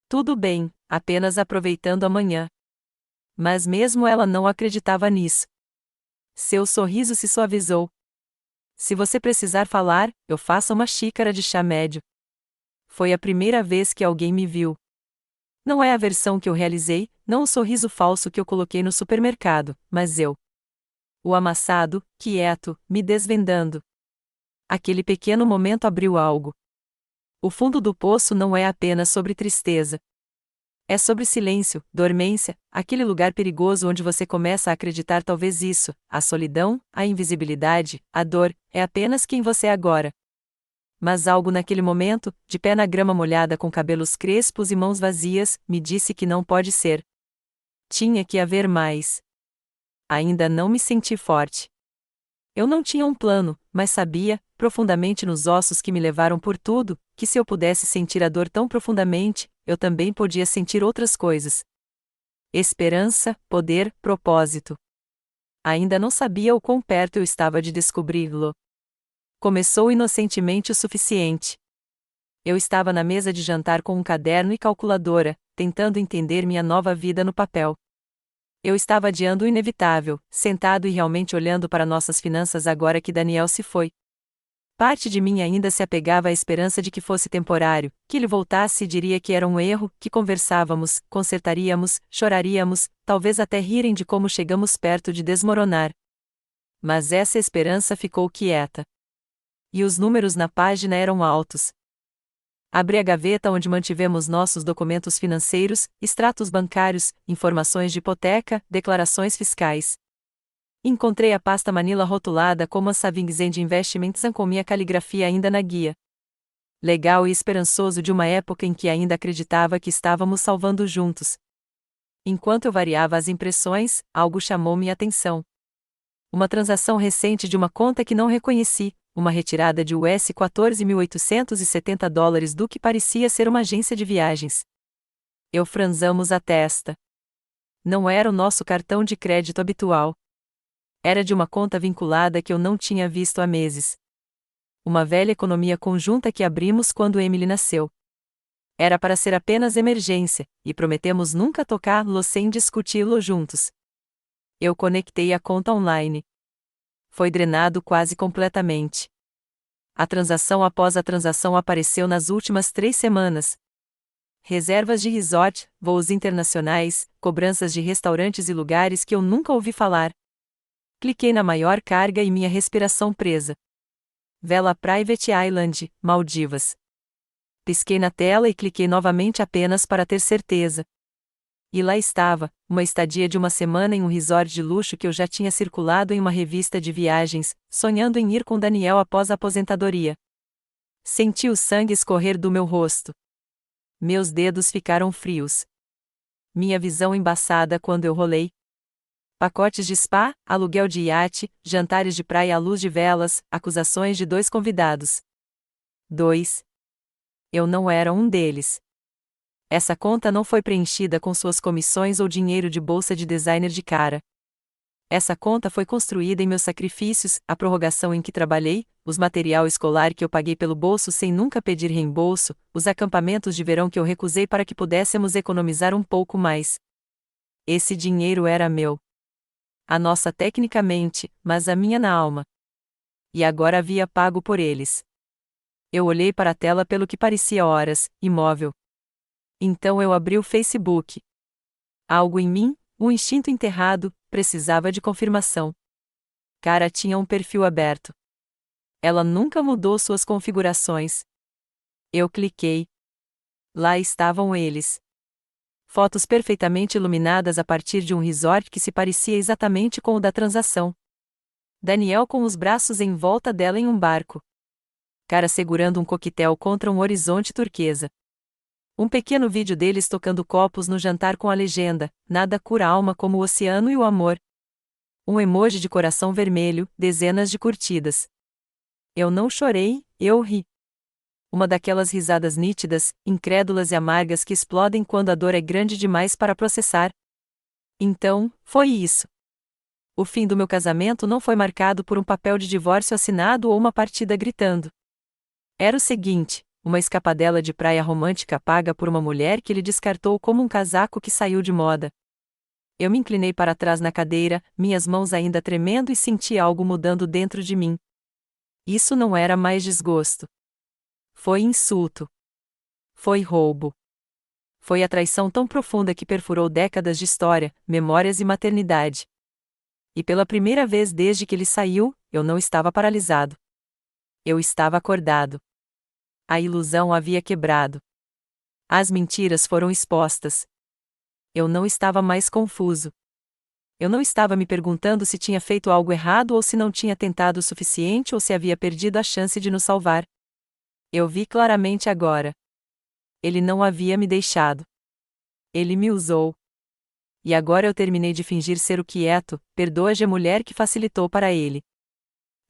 Tudo bem, apenas aproveitando a manhã. Mas mesmo ela não acreditava nisso. Seu sorriso se suavizou. Se você precisar falar, eu faço uma xícara de chá médio. Foi a primeira vez que alguém me viu. Não é a versão que eu realizei, não o sorriso falso que eu coloquei no supermercado, mas eu. O amassado, quieto, me desvendando. Aquele pequeno momento abriu algo. O fundo do poço não é apenas sobre tristeza. É sobre silêncio, dormência, aquele lugar perigoso onde você começa a acreditar talvez isso, a solidão, a invisibilidade, a dor, é apenas quem você é agora. Mas algo naquele momento, de pé na grama molhada com cabelos crespos e mãos vazias, me disse que não pode ser. Tinha que haver mais. Ainda não me senti forte. Eu não tinha um plano, mas sabia, profundamente nos ossos que me levaram por tudo, que se eu pudesse sentir a dor tão profundamente, eu também podia sentir outras coisas. Esperança, poder, propósito. Ainda não sabia o quão perto eu estava de descobri-lo. Começou inocentemente o suficiente. Eu estava na mesa de jantar com um caderno e calculadora, tentando entender minha nova vida no papel. Eu estava adiando o inevitável, sentado e realmente olhando para nossas finanças agora que Daniel se foi. Parte de mim ainda se apegava à esperança de que fosse temporário, que ele voltasse e diria que era um erro, que conversávamos, consertaríamos, choraríamos, talvez até rirem de como chegamos perto de desmoronar. Mas essa esperança ficou quieta. E os números na página eram altos. Abri a gaveta onde mantivemos nossos documentos financeiros, extratos bancários, informações de hipoteca, declarações fiscais. Encontrei a pasta Manila rotulada como a Savings and Investments com minha caligrafia ainda na guia. Legal e esperançoso de uma época em que ainda acreditava que estávamos salvando juntos. Enquanto eu variava as impressões, algo chamou minha atenção. Uma transação recente de uma conta que não reconheci, uma retirada de US$ 14.870 do que parecia ser uma agência de viagens. Eu franzamos a testa. Não era o nosso cartão de crédito habitual. Era de uma conta vinculada que eu não tinha visto há meses. Uma velha economia conjunta que abrimos quando Emily nasceu. Era para ser apenas emergência, e prometemos nunca tocá-lo sem discuti-lo juntos. Eu conectei a conta online. Foi drenado quase completamente. A transação após a transação apareceu nas últimas 3 semanas. Reservas de resort, voos internacionais, cobranças de restaurantes e lugares que eu nunca ouvi falar. Cliquei na maior carga e minha respiração presa. Vela Private Island, Maldivas. Pisquei na tela e cliquei novamente apenas para ter certeza. E lá estava, uma estadia de uma semana em um resort de luxo que eu já tinha circulado em uma revista de viagens, sonhando em ir com Daniel após a aposentadoria. Senti o sangue escorrer do meu rosto. Meus dedos ficaram frios. Minha visão embaçada quando eu rolei. Pacotes de spa, aluguel de iate, jantares de praia à luz de velas, acusações de 2 convidados. 2. Eu não era um deles. Essa conta não foi preenchida com suas comissões ou dinheiro de bolsa de designer de cara. Essa conta foi construída em meus sacrifícios, a prorrogação em que trabalhei, os material escolar que eu paguei pelo bolso sem nunca pedir reembolso, os acampamentos de verão que eu recusei para que pudéssemos economizar um pouco mais. Esse dinheiro era meu. A nossa tecnicamente, mas a minha na alma. E agora havia pago por eles. Eu olhei para a tela pelo que parecia horas, imóvel. Então eu abri o Facebook. Algo em mim, um instinto enterrado, precisava de confirmação. Cara tinha um perfil aberto. Ela nunca mudou suas configurações. Eu cliquei. Lá estavam eles. Fotos perfeitamente iluminadas a partir de um resort que se parecia exatamente com o da transação. Daniel com os braços em volta dela em um barco. Cara segurando um coquetel contra um horizonte turquesa. Um pequeno vídeo deles tocando copos no jantar com a legenda: nada cura a alma como o oceano e o amor. Um emoji de coração vermelho, dezenas de curtidas. Eu não chorei, eu ri. Uma daquelas risadas nítidas, incrédulas e amargas que explodem quando a dor é grande demais para processar. Então, foi isso. O fim do meu casamento não foi marcado por um papel de divórcio assinado ou uma partida gritando. Era o seguinte: uma escapadela de praia romântica paga por uma mulher que ele descartou como um casaco que saiu de moda. Eu me inclinei para trás na cadeira, minhas mãos ainda tremendo e senti algo mudando dentro de mim. Isso não era mais desgosto. Foi insulto. Foi roubo. Foi a traição tão profunda que perfurou décadas de história, memórias e maternidade. E pela primeira vez desde que ele saiu, eu não estava paralisado. Eu estava acordado. A ilusão havia quebrado. As mentiras foram expostas. Eu não estava mais confuso. Eu não estava me perguntando se tinha feito algo errado ou se não tinha tentado o suficiente ou se havia perdido a chance de nos salvar. Eu vi claramente agora. Ele não havia me deixado. Ele me usou. E agora eu terminei de fingir ser o quieto, perdoa-me a mulher que facilitou para ele.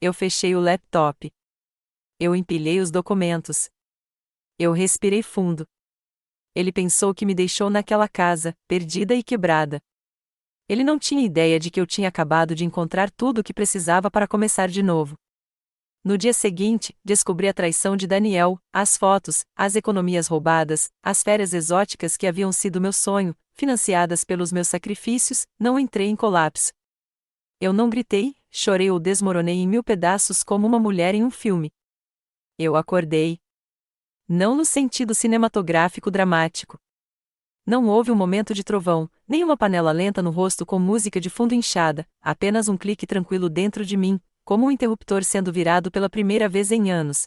Eu fechei o laptop. Eu empilhei os documentos. Eu respirei fundo. Ele pensou que me deixou naquela casa, perdida e quebrada. Ele não tinha ideia de que eu tinha acabado de encontrar tudo o que precisava para começar de novo. No dia seguinte, descobri a traição de Daniel, as fotos, as economias roubadas, as férias exóticas que haviam sido meu sonho, financiadas pelos meus sacrifícios. Não entrei em colapso. Eu não gritei, chorei ou desmoronei em 1000 pedaços como uma mulher em um filme. Eu acordei. Não no sentido cinematográfico dramático. Não houve um momento de trovão, nem uma panela lenta no rosto com música de fundo inchada, apenas um clique tranquilo dentro de mim, como um interruptor sendo virado pela primeira vez em anos.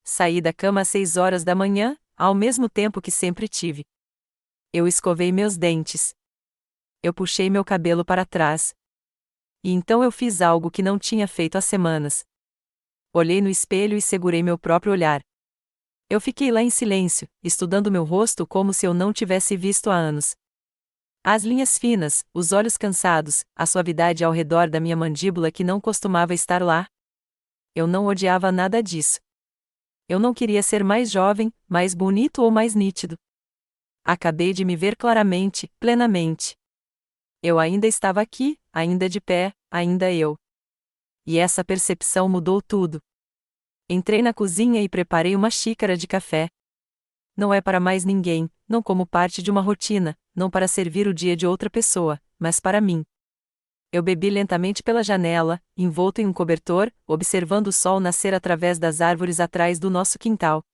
Saí da cama às 6 horas da manhã, ao mesmo tempo que sempre tive. Eu escovei meus dentes. Eu puxei meu cabelo para trás. E então eu fiz algo que não tinha feito há semanas. Olhei no espelho e segurei meu próprio olhar. Eu fiquei lá em silêncio, estudando meu rosto como se eu não tivesse visto há anos. As linhas finas, os olhos cansados, a suavidade ao redor da minha mandíbula que não costumava estar lá. Eu não odiava nada disso. Eu não queria ser mais jovem, mais bonito ou mais nítido. Acabei de me ver claramente, plenamente. Eu ainda estava aqui, ainda de pé, ainda eu. E essa percepção mudou tudo. Entrei na cozinha e preparei uma xícara de café. Não é para mais ninguém, não como parte de uma rotina, não para servir o dia de outra pessoa, mas para mim. Eu bebi lentamente pela janela, envolto em um cobertor, observando o sol nascer através das árvores atrás do nosso quintal.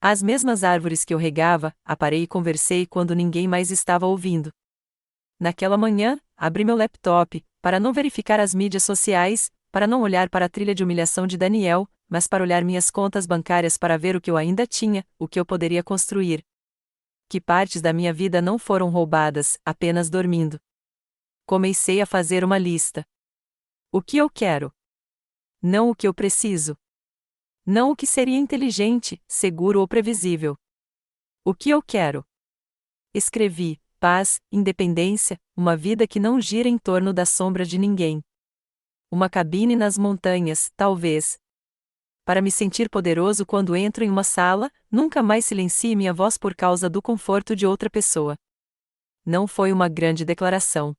As mesmas árvores que eu regava, parei e conversei quando ninguém mais estava ouvindo. Naquela manhã, abri meu laptop, para não verificar as mídias sociais, para não olhar para a trilha de humilhação de Daniel, mas para olhar minhas contas bancárias para ver o que eu ainda tinha, o que eu poderia construir. Que partes da minha vida não foram roubadas, apenas dormindo. Comecei a fazer uma lista. O que eu quero? Não o que eu preciso. Não o que seria inteligente, seguro ou previsível. O que eu quero? Escrevi: paz, independência, uma vida que não gira em torno da sombra de ninguém. Uma cabine nas montanhas, talvez. Para me sentir poderoso quando entro em uma sala, nunca mais silencie minha voz por causa do conforto de outra pessoa. Não foi uma grande declaração.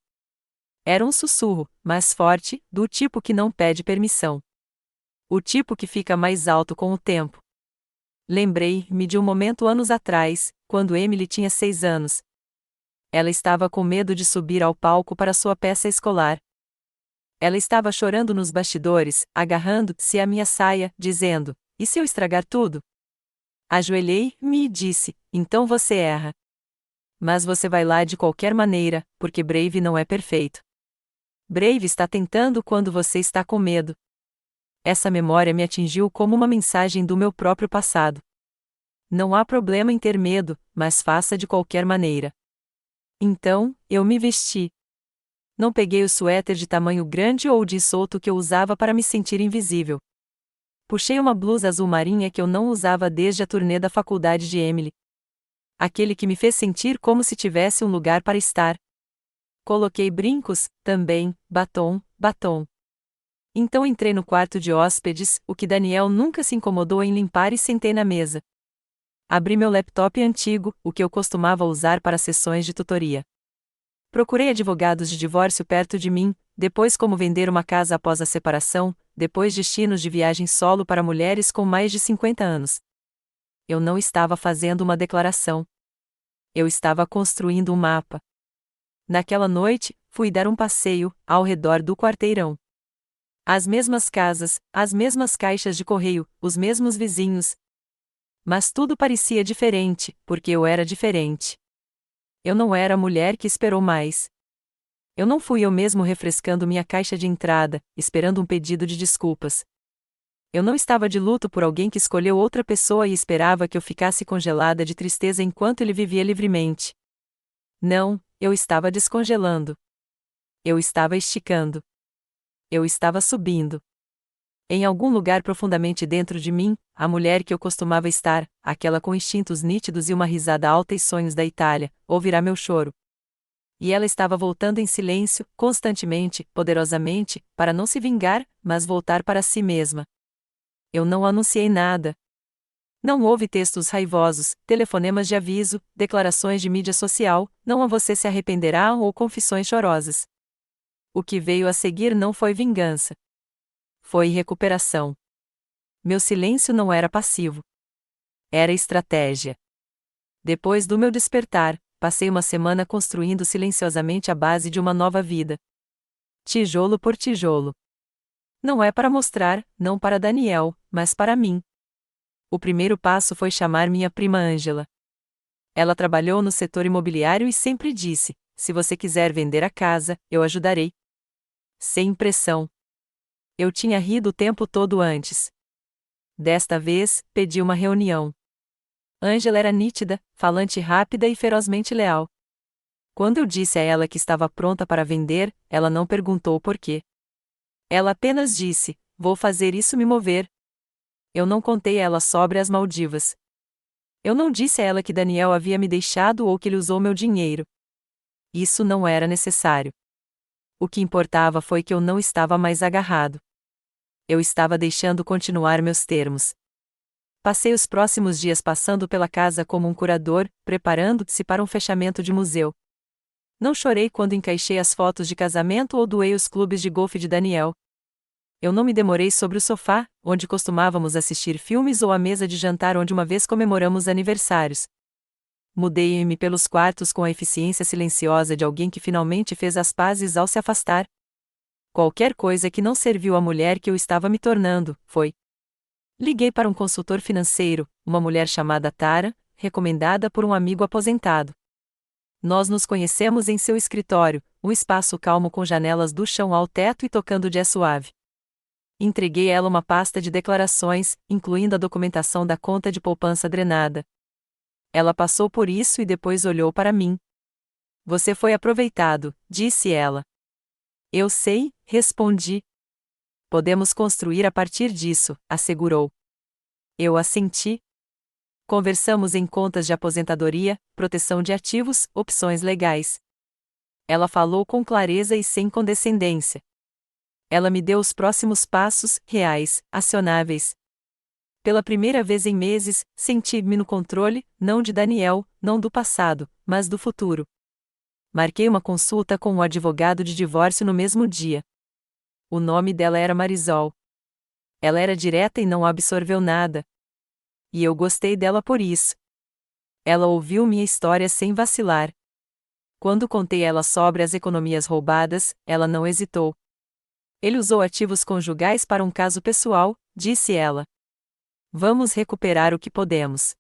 Era um sussurro, mas forte, do tipo que não pede permissão. O tipo que fica mais alto com o tempo. Lembrei-me de um momento anos atrás, quando Emily tinha 6 anos. Ela estava com medo de subir ao palco para sua peça escolar. Ela estava chorando nos bastidores, agarrando-se à minha saia, dizendo: "E se eu estragar tudo?" Ajoelhei-me e disse: "Então você erra. Mas você vai lá de qualquer maneira, porque Brave não é perfeito. Brave está tentando quando você está com medo." Essa memória me atingiu como uma mensagem do meu próprio passado. Não há problema em ter medo, mas faça de qualquer maneira. Então, eu me vesti. Não peguei o suéter de tamanho grande ou de solto que eu usava para me sentir invisível. Puxei uma blusa azul marinha que eu não usava desde a turnê da faculdade de Emily. Aquele que me fez sentir como se tivesse um lugar para estar. Coloquei brincos, também, batom. Então entrei no quarto de hóspedes, o que Daniel nunca se incomodou em limpar, e sentei na mesa. Abri meu laptop antigo, o que eu costumava usar para sessões de tutoria. Procurei advogados de divórcio perto de mim, depois como vender uma casa após a separação, depois destinos de viagem solo para mulheres com mais de 50 anos. Eu não estava fazendo uma declaração. Eu estava construindo um mapa. Naquela noite, fui dar um passeio, ao redor do quarteirão. As mesmas casas, as mesmas caixas de correio, os mesmos vizinhos. Mas tudo parecia diferente, porque eu era diferente. Eu não era a mulher que esperou mais. Eu não fui eu mesmo refrescando minha caixa de entrada, esperando um pedido de desculpas. Eu não estava de luto por alguém que escolheu outra pessoa e esperava que eu ficasse congelada de tristeza enquanto ele vivia livremente. Não, eu estava descongelando. Eu estava esticando. Eu estava subindo. Em algum lugar profundamente dentro de mim, a mulher que eu costumava estar, aquela com instintos nítidos e uma risada alta e sonhos da Itália, ouvirá meu choro. E ela estava voltando em silêncio, constantemente, poderosamente, para não se vingar, mas voltar para si mesma. Eu não anunciei nada. Não houve textos raivosos, telefonemas de aviso, declarações de mídia social, não a você se arrependerá ou confissões chorosas. O que veio a seguir não foi vingança. Foi recuperação. Meu silêncio não era passivo. Era estratégia. Depois do meu despertar, passei uma semana construindo silenciosamente a base de uma nova vida. Tijolo por tijolo. Não é para mostrar, não para Daniel, mas para mim. O primeiro passo foi chamar minha prima Ângela. Ela trabalhou no setor imobiliário e sempre disse: se você quiser vender a casa, eu ajudarei. Sem pressão. Eu tinha rido o tempo todo antes. Desta vez, pedi uma reunião. Ângela era nítida, falante rápida e ferozmente leal. Quando eu disse a ela que estava pronta para vender, ela não perguntou por quê. Ela apenas disse: vou fazer isso me mover. Eu não contei a ela sobre as Maldivas. Eu não disse a ela que Daniel havia me deixado ou que ele usou meu dinheiro. Isso não era necessário. O que importava foi que eu não estava mais agarrado. Eu estava deixando continuar meus termos. Passei os próximos dias passando pela casa como um curador, preparando-se para um fechamento de museu. Não chorei quando encaixei as fotos de casamento ou doei os clubes de golfe de Daniel. Eu não me demorei sobre o sofá, onde costumávamos assistir filmes ou à mesa de jantar onde uma vez comemoramos aniversários. Mudei-me pelos quartos com a eficiência silenciosa de alguém que finalmente fez as pazes ao se afastar. Qualquer coisa que não serviu à mulher que eu estava me tornando, foi. Liguei para um consultor financeiro, uma mulher chamada Tara, recomendada por um amigo aposentado. Nós nos conhecemos em seu escritório, um espaço calmo com janelas do chão ao teto e tocando jazz suave. Entreguei a ela uma pasta de declarações, incluindo a documentação da conta de poupança drenada. Ela passou por isso e depois olhou para mim. Você foi aproveitado, disse ela. Eu sei, respondi. Podemos construir a partir disso, assegurou. Eu assenti. Conversamos em contas de aposentadoria, proteção de ativos, opções legais. Ela falou com clareza e sem condescendência. Ela me deu os próximos passos, reais, acionáveis. Pela primeira vez em meses, senti-me no controle, não de Daniel, não do passado, mas do futuro. Marquei uma consulta com um advogado de divórcio no mesmo dia. O nome dela era Marisol. Ela era direta e não absorveu nada. E eu gostei dela por isso. Ela ouviu minha história sem vacilar. Quando contei a ela sobre as economias roubadas, ela não hesitou. Ele usou ativos conjugais para um caso pessoal, disse ela. Vamos recuperar o que podemos.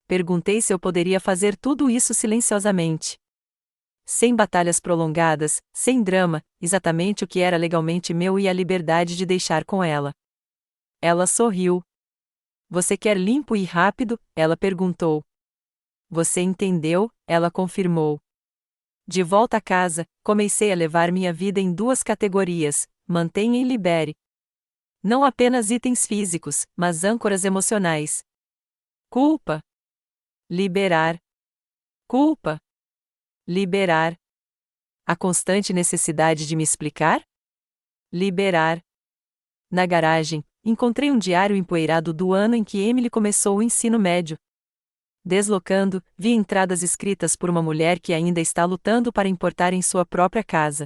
Perguntei se eu poderia fazer tudo isso silenciosamente. Sem batalhas prolongadas, sem drama, exatamente o que era legalmente meu e a liberdade de deixar com ela. Ela sorriu. Você quer limpo e rápido? Ela perguntou. Você entendeu? Ela confirmou. De volta a casa, comecei a levar minha vida em duas categorias: mantenha e libere. Não apenas itens físicos, mas âncoras emocionais. Culpa. Liberar. Culpa. Liberar. A constante necessidade de me explicar? Liberar. Na garagem, encontrei um diário empoeirado do ano em que Emily começou o ensino médio. Deslocando, vi entradas escritas por uma mulher que ainda está lutando para importar em sua própria casa.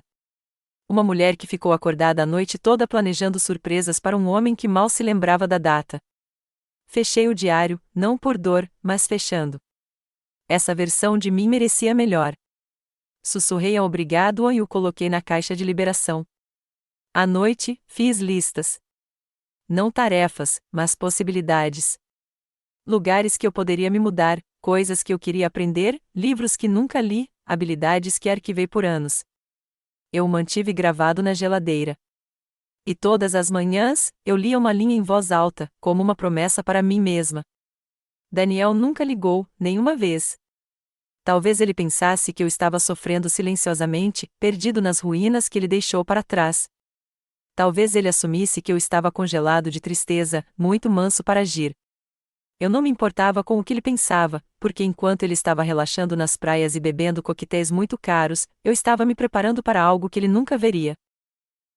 Uma mulher que ficou acordada a noite toda planejando surpresas para um homem que mal se lembrava da data. Fechei o diário, não por dor, mas fechando. Essa versão de mim merecia melhor. Sussurrei a obrigado e o coloquei na caixa de liberação. À noite, fiz listas. Não tarefas, mas possibilidades. Lugares que eu poderia me mudar, coisas que eu queria aprender, livros que nunca li, habilidades que arquivei por anos. Eu o mantive gravado na geladeira. E todas as manhãs, eu lia uma linha em voz alta, como uma promessa para mim mesma. Daniel nunca ligou, nenhuma vez. Talvez ele pensasse que eu estava sofrendo silenciosamente, perdido nas ruínas que ele deixou para trás. Talvez ele assumisse que eu estava congelado de tristeza, muito manso para agir. Eu não me importava com o que ele pensava, porque enquanto ele estava relaxando nas praias e bebendo coquetéis muito caros, eu estava me preparando para algo que ele nunca veria.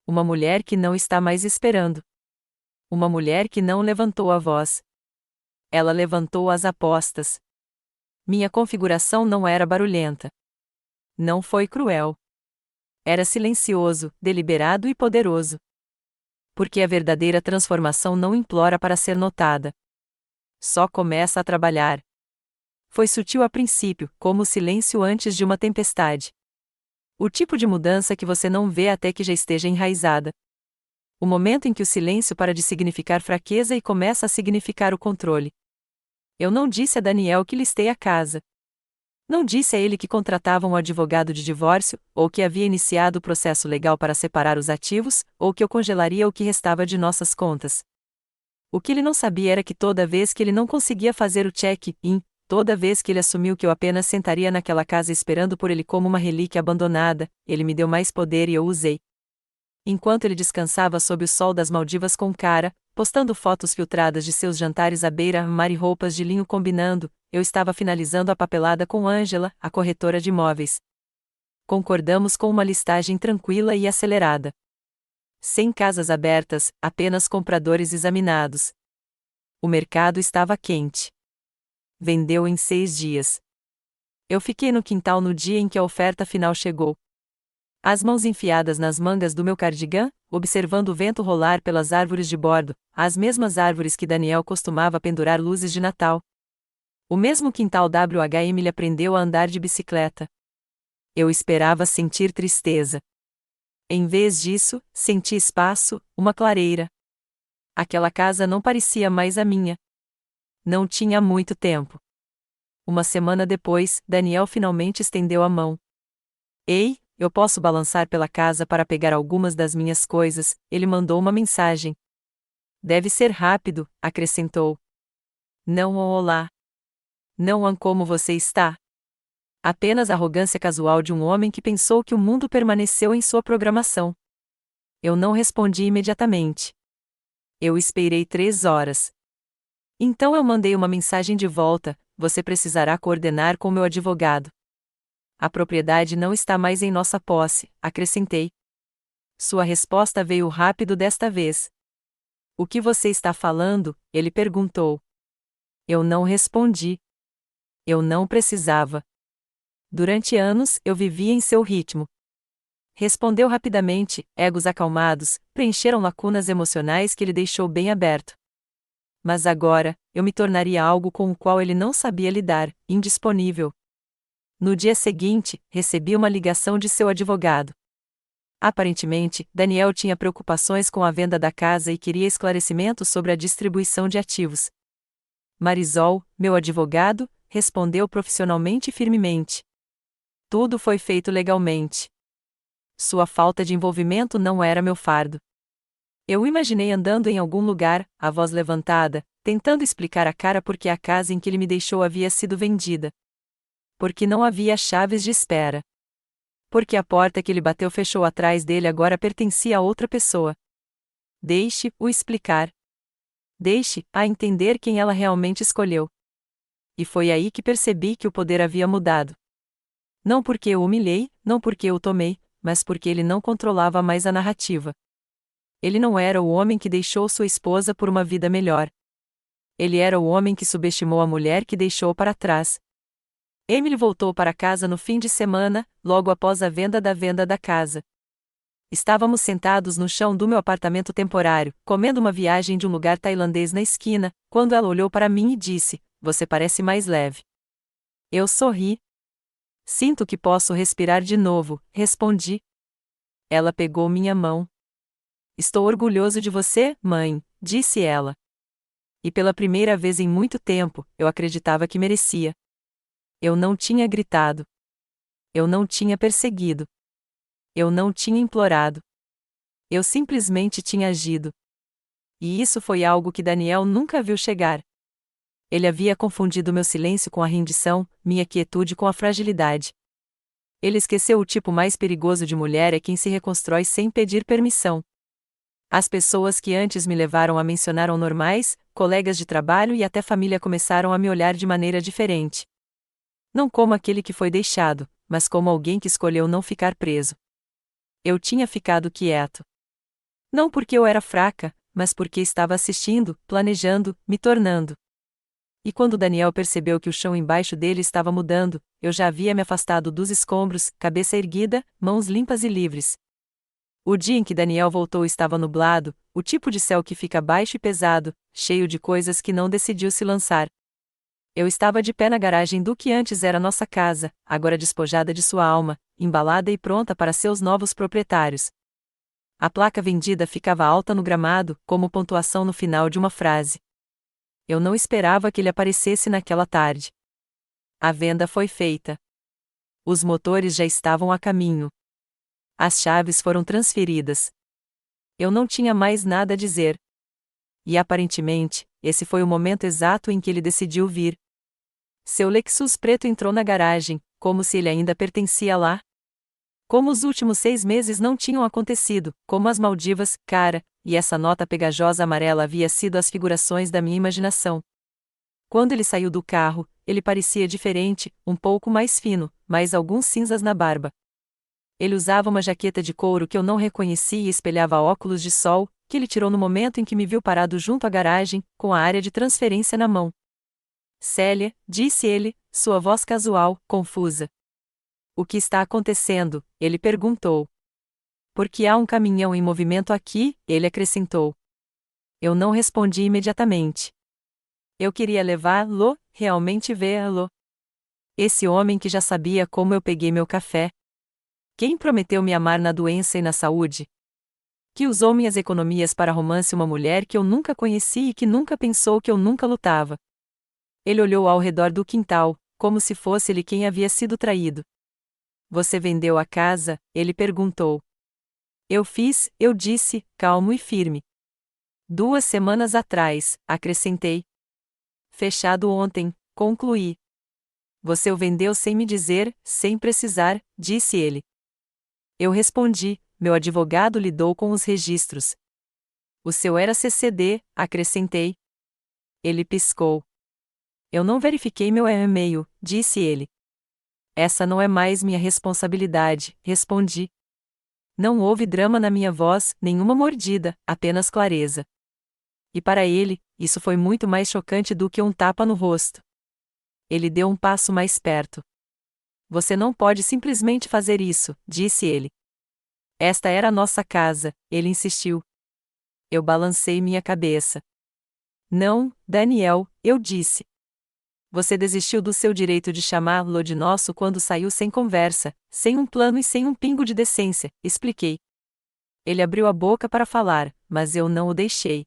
Uma mulher que não está mais esperando. Uma mulher que não levantou a voz. Ela levantou as apostas. Minha configuração não era barulhenta. Não foi cruel. Era silencioso, deliberado e poderoso. Porque a verdadeira transformação não implora para ser notada. Só começa a trabalhar. Foi sutil a princípio, como o silêncio antes de uma tempestade. O tipo de mudança que você não vê até que já esteja enraizada. O momento em que o silêncio para de significar fraqueza e começa a significar o controle. Eu não disse a Daniel que listei a casa. Não disse a ele que contratava um advogado de divórcio, ou que havia iniciado o processo legal para separar os ativos, ou que eu congelaria o que restava de nossas contas. O que ele não sabia era que toda vez que ele não conseguia fazer o check-in, toda vez que ele assumiu que eu apenas sentaria naquela casa esperando por ele como uma relíquia abandonada, ele me deu mais poder e eu usei. Enquanto ele descansava sob o sol das Maldivas com cara, postando fotos filtradas de seus jantares à beira-mar e roupas de linho combinando, eu estava finalizando a papelada com Ângela, a corretora de imóveis. Concordamos com uma listagem tranquila e acelerada. 100 casas abertas, apenas compradores examinados. O mercado estava quente. Vendeu em 6 dias. Eu fiquei no quintal no dia em que a oferta final chegou. As mãos enfiadas nas mangas do meu cardigã, observando o vento rolar pelas árvores de bordo, as mesmas árvores que Daniel costumava pendurar luzes de Natal. O mesmo quintal WHM lhe aprendeu a andar de bicicleta. Eu esperava sentir tristeza. Em vez disso, senti espaço, uma clareira. Aquela casa não parecia mais a minha. Não tinha muito tempo. Uma semana depois, Daniel finalmente estendeu a mão. Ei, eu posso balançar pela casa para pegar algumas das minhas coisas, ele mandou uma mensagem. Deve ser rápido, acrescentou. Não um olá. Não como você está. Apenas a arrogância casual de um homem que pensou que o mundo permaneceu em sua programação. Eu não respondi imediatamente. Eu esperei 3 horas. Então eu mandei uma mensagem de volta: você precisará coordenar com meu advogado. A propriedade não está mais em nossa posse, acrescentei. Sua resposta veio rápido desta vez. O que você está falando? Ele perguntou. Eu não respondi. Eu não precisava. Durante anos, eu vivia em seu ritmo. Respondeu rapidamente, egos acalmados, preencheram lacunas emocionais que ele deixou bem aberto. Mas agora, eu me tornaria algo com o qual ele não sabia lidar, indisponível. No dia seguinte, recebi uma ligação de seu advogado. Aparentemente, Daniel tinha preocupações com a venda da casa e queria esclarecimentos sobre a distribuição de ativos. Marisol, meu advogado, respondeu profissionalmente e firmemente. Tudo foi feito legalmente. Sua falta de envolvimento não era meu fardo. Eu o imaginei andando em algum lugar, a voz levantada, tentando explicar à cara por que a casa em que ele me deixou havia sido vendida. Porque não havia chaves de espera. Porque a porta que ele bateu fechou atrás dele agora pertencia a outra pessoa. Deixe-o explicar. Deixe-a entender quem ela realmente escolheu. E foi aí que percebi que o poder havia mudado. Não porque eu o humilhei, não porque eu o tomei, mas porque ele não controlava mais a narrativa. Ele não era o homem que deixou sua esposa por uma vida melhor. Ele era o homem que subestimou a mulher que deixou para trás. Emily voltou para casa no fim de semana, logo após a venda da casa. Estávamos sentados no chão do meu apartamento temporário, comendo uma viagem de um lugar tailandês na esquina, quando ela olhou para mim e disse: "Você parece mais leve." Eu sorri. "Sinto que posso respirar de novo", respondi. Ela pegou minha mão. "Estou orgulhoso de você, mãe", disse ela. E pela primeira vez em muito tempo, eu acreditava que merecia. Eu não tinha gritado. Eu não tinha perseguido. Eu não tinha implorado. Eu simplesmente tinha agido. E isso foi algo que Daniel nunca viu chegar. Ele havia confundido meu silêncio com a rendição, minha quietude com a fragilidade. Ele esqueceu o tipo mais perigoso de mulher é quem se reconstrói sem pedir permissão. As pessoas que antes me levaram a mencionar o normais, colegas de trabalho e até família começaram a me olhar de maneira diferente. Não como aquele que foi deixado, mas como alguém que escolheu não ficar preso. Eu tinha ficado quieto. Não porque eu era fraca, mas porque estava assistindo, planejando, me tornando. E quando Daniel percebeu que o chão embaixo dele estava mudando, eu já havia me afastado dos escombros, cabeça erguida, mãos limpas e livres. O dia em que Daniel voltou estava nublado, o tipo de céu que fica baixo e pesado, cheio de coisas que não decidiu se lançar. Eu estava de pé na garagem do que antes era nossa casa, agora despojada de sua alma, embalada e pronta para seus novos proprietários. A placa vendida ficava alta no gramado, como pontuação no final de uma frase. Eu não esperava que ele aparecesse naquela tarde. A venda foi feita. Os motores já estavam a caminho. As chaves foram transferidas. Eu não tinha mais nada a dizer. E aparentemente, esse foi o momento exato em que ele decidiu vir. Seu Lexus preto entrou na garagem, como se ele ainda pertencia lá. Como os últimos 6 meses não tinham acontecido, como as Maldivas, cara, e essa nota pegajosa amarela havia sido as figurações da minha imaginação. Quando ele saiu do carro, ele parecia diferente, um pouco mais fino, mais alguns cinzas na barba. Ele usava uma jaqueta de couro que eu não reconheci e espelhava óculos de sol, que ele tirou no momento em que me viu parado junto à garagem, com a área de transferência na mão. Célia, disse ele, sua voz casual, confusa. O que está acontecendo? Ele perguntou. Porque há um caminhão em movimento aqui, ele acrescentou. Eu não respondi imediatamente. Eu queria levá-lo, realmente vê-lo. Esse homem que já sabia como eu peguei meu café. Quem prometeu me amar na doença e na saúde? Que usou minhas economias para romance uma mulher que eu nunca conheci e que nunca pensou que eu nunca lutava. Ele olhou ao redor do quintal, como se fosse ele quem havia sido traído. Você vendeu a casa? Ele perguntou. Eu fiz, eu disse, calmo e firme. 2 semanas atrás, acrescentei. Fechado ontem, concluí. Você o vendeu sem me dizer, sem precisar, disse ele. Eu respondi, meu advogado lidou com os registros. O seu era CCD, acrescentei. Ele piscou. Eu não verifiquei meu e-mail, disse ele. Essa não é mais minha responsabilidade, respondi. Não houve drama na minha voz, nenhuma mordida, apenas clareza. E para ele, isso foi muito mais chocante do que um tapa no rosto. Ele deu um passo mais perto. Você não pode simplesmente fazer isso, disse ele. Esta era a nossa casa, ele insistiu. Eu balancei minha cabeça. Não, Daniel, eu disse. Você desistiu do seu direito de chamá-lo de nosso quando saiu sem conversa, sem um plano e sem um pingo de decência, expliquei. Ele abriu a boca para falar, mas eu não o deixei.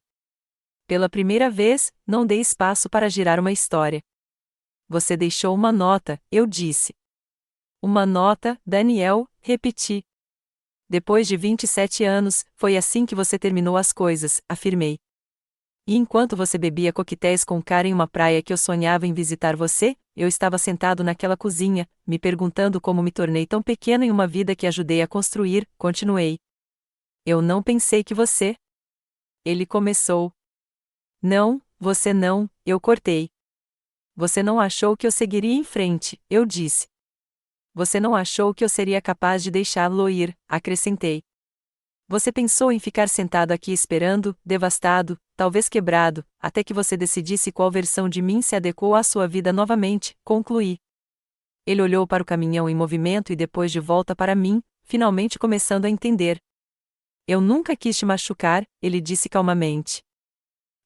Pela primeira vez, não dei espaço para girar uma história. Você deixou uma nota, eu disse. Uma nota, Daniel, repeti. Depois de 27 anos, foi assim que você terminou as coisas, afirmei. E enquanto você bebia coquetéis com cara em uma praia que eu sonhava em visitar você, eu estava sentado naquela cozinha, me perguntando como me tornei tão pequeno em uma vida que ajudei a construir, continuei. Eu não pensei que você... Ele começou. Não, você não, eu cortei. Você não achou que eu seguiria em frente, eu disse. Você não achou que eu seria capaz de deixá-lo ir, acrescentei. Você pensou em ficar sentado aqui esperando, devastado, talvez quebrado, até que você decidisse qual versão de mim se adequou à sua vida novamente, concluí. Ele olhou para o caminhão em movimento e depois de volta para mim, finalmente começando a entender. Eu nunca quis te machucar, ele disse calmamente.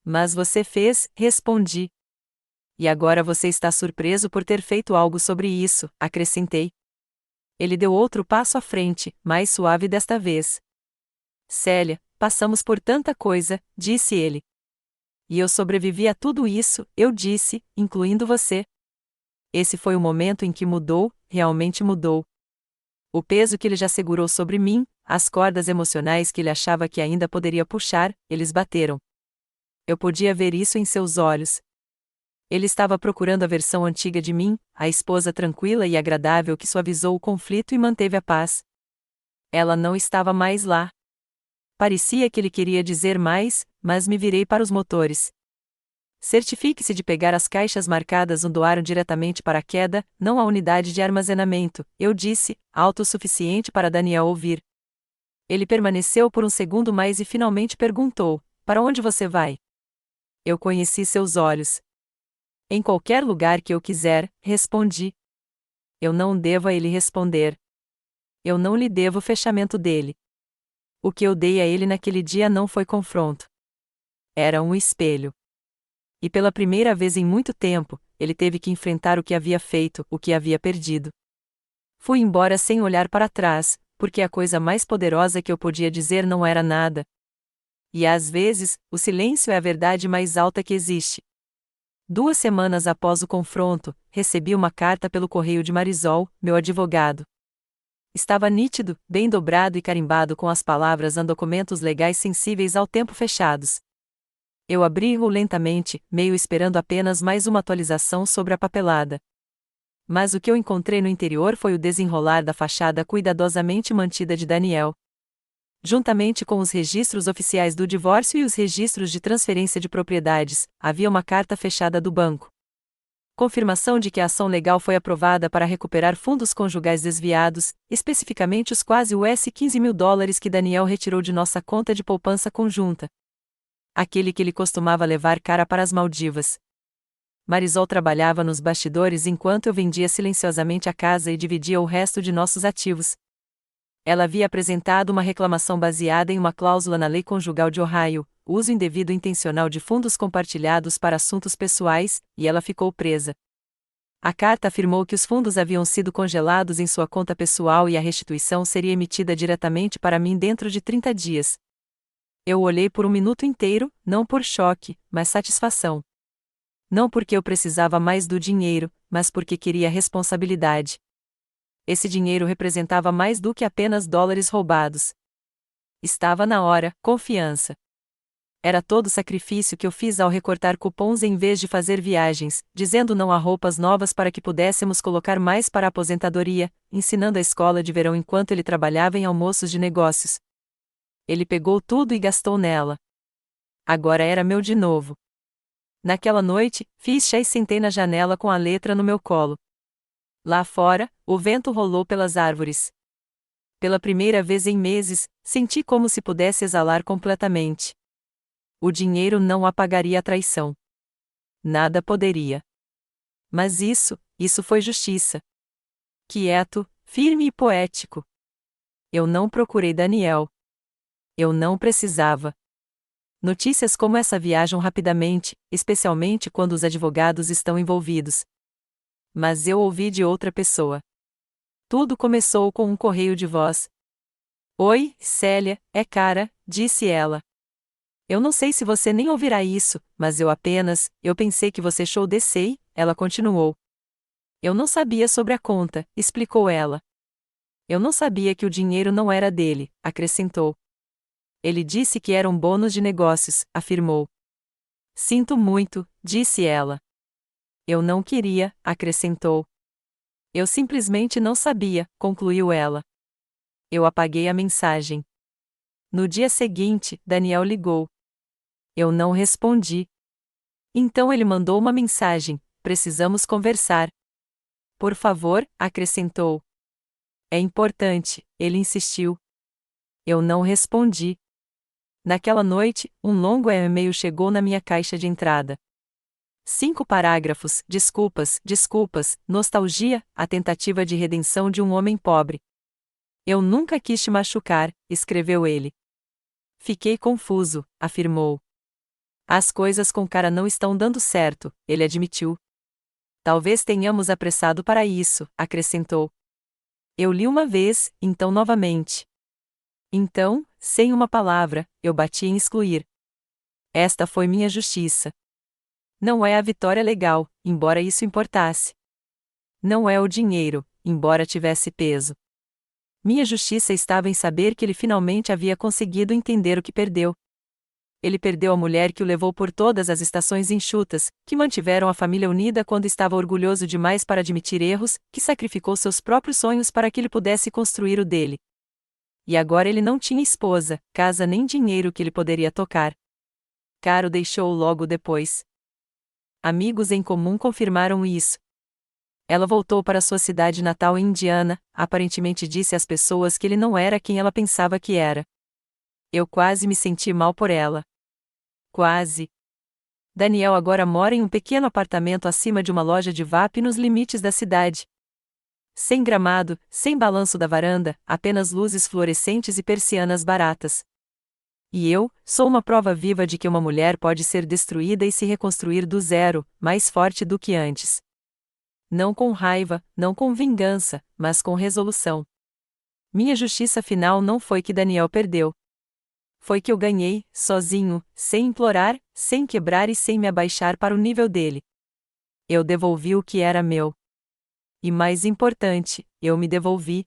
Mas você fez, respondi. E agora você está surpreso por ter feito algo sobre isso, acrescentei. Ele deu outro passo à frente, mais suave desta vez. Célia, passamos por tanta coisa, disse ele. E eu sobrevivi a tudo isso, eu disse, incluindo você. Esse foi o momento em que mudou, realmente mudou. O peso que ele já segurou sobre mim, As cordas emocionais que ele achava que ainda poderia puxar, eles bateram. Eu podia ver isso em seus olhos. Ele estava procurando a versão antiga de mim, a esposa tranquila e agradável que suavizou o conflito e manteve a paz. Ela não estava mais lá. Parecia que ele queria dizer mais, mas me virei para os motores. Certifique-se de pegar as caixas marcadas onde doaram diretamente para a queda, não a unidade de armazenamento, eu disse, alto o suficiente para Daniel ouvir. Ele permaneceu por um segundo mais e finalmente perguntou: para onde você vai? Eu conheci seus olhos. Em qualquer lugar que eu quiser, respondi. Eu não devo a ele responder. Eu não lhe devo o fechamento dele. O que eu dei a ele naquele dia não foi confronto. Era um espelho. E pela primeira vez em muito tempo, ele teve que enfrentar o que havia feito, o que havia perdido. Fui embora sem olhar para trás, porque a coisa mais poderosa que eu podia dizer não era nada. E às vezes, o silêncio é a verdade mais alta que existe. 2 semanas após o confronto, recebi uma carta pelo correio de Marisol, meu advogado. Estava nítido, bem dobrado e carimbado com as palavras em documentos legais sensíveis ao tempo fechados. Eu abri-o lentamente, meio esperando apenas mais uma atualização sobre a papelada. Mas o que eu encontrei no interior foi o desenrolar da fachada cuidadosamente mantida de Daniel. Juntamente com os registros oficiais do divórcio e os registros de transferência de propriedades, havia uma carta fechada do banco. Confirmação de que a ação legal foi aprovada para recuperar fundos conjugais desviados, especificamente os quase US$ 15 mil que Daniel retirou de nossa conta de poupança conjunta. Aquele que ele costumava levar cara para as Maldivas. Marisol trabalhava nos bastidores enquanto eu vendia silenciosamente a casa e dividia o resto de nossos ativos. Ela havia apresentado uma reclamação baseada em uma cláusula na Lei Conjugal de Ohio, uso indevido intencional de fundos compartilhados para assuntos pessoais, e ela ficou presa. A carta afirmou que os fundos haviam sido congelados em sua conta pessoal e a restituição seria emitida diretamente para mim dentro de 30 dias. Eu olhei por um minuto inteiro, não por choque, mas satisfação. Não porque eu precisava mais do dinheiro, mas porque queria responsabilidade. Esse dinheiro representava mais do que apenas dólares roubados. Estava na hora, confiança. Era todo o sacrifício que eu fiz ao recortar cupons em vez de fazer viagens, dizendo não a roupas novas para que pudéssemos colocar mais para a aposentadoria, ensinando a escola de verão enquanto ele trabalhava em almoços de negócios. Ele pegou tudo e gastou nela. Agora era meu de novo. Naquela noite, fiz chá e sentei na janela com a letra no meu colo. Lá fora, o vento rolou pelas árvores. Pela primeira vez em meses, senti como se pudesse exalar completamente. O dinheiro não apagaria a traição. Nada poderia. Mas isso foi justiça. Quieto, firme e poético. Eu não procurei Daniel. Eu não precisava. Notícias como essa viajam rapidamente, especialmente quando os advogados estão envolvidos. Mas eu ouvi de outra pessoa. Tudo começou com um correio de voz. Oi, Célia, é cara, disse ela. Eu não sei se você nem ouvirá isso, mas eu pensei que você descei, ela continuou. Eu não sabia sobre a conta, explicou ela. Eu não sabia que o dinheiro não era dele, acrescentou. Ele disse que era um bônus de negócios, afirmou. Sinto muito, disse ela. Eu não queria, acrescentou. Eu simplesmente não sabia, concluiu ela. Eu apaguei a mensagem. No dia seguinte, Daniel ligou. Eu não respondi. Então ele mandou uma mensagem: precisamos conversar. Por favor, acrescentou. É importante, ele insistiu. Eu não respondi. Naquela noite, um longo e-mail chegou na minha caixa de entrada. 5 parágrafos, desculpas, nostalgia, a tentativa de redenção de um homem pobre. Eu nunca quis te machucar, escreveu ele. Fiquei confuso, afirmou. As coisas com cara não estão dando certo, ele admitiu. Talvez tenhamos apressado para isso, acrescentou. Eu li uma vez, então novamente. Então, sem uma palavra, eu bati em excluir. Esta foi minha justiça. Não é a vitória legal, embora isso importasse. Não é o dinheiro, embora tivesse peso. Minha justiça estava em saber que ele finalmente havia conseguido entender o que perdeu. Ele perdeu a mulher que o levou por todas as estações enxutas, que mantiveram a família unida quando estava orgulhoso demais para admitir erros, que sacrificou seus próprios sonhos para que ele pudesse construir o dele. E agora ele não tinha esposa, casa nem dinheiro que ele poderia tocar. Caro deixou-o logo depois. Amigos em comum confirmaram isso. Ela voltou para sua cidade natal em Indiana, aparentemente disse às pessoas que ele não era quem ela pensava que era. Eu quase me senti mal por ela. Quase. Daniel agora mora em um pequeno apartamento acima de uma loja de vape nos limites da cidade. Sem gramado, sem balanço da varanda, apenas luzes fluorescentes e persianas baratas. E eu, sou uma prova viva de que uma mulher pode ser destruída e se reconstruir do zero, mais forte do que antes. Não com raiva, não com vingança, mas com resolução. Minha justiça final não foi que Daniel perdeu. Foi que eu ganhei, sozinho, sem implorar, sem quebrar e sem me abaixar para o nível dele. Eu devolvi o que era meu. E mais importante, eu me devolvi.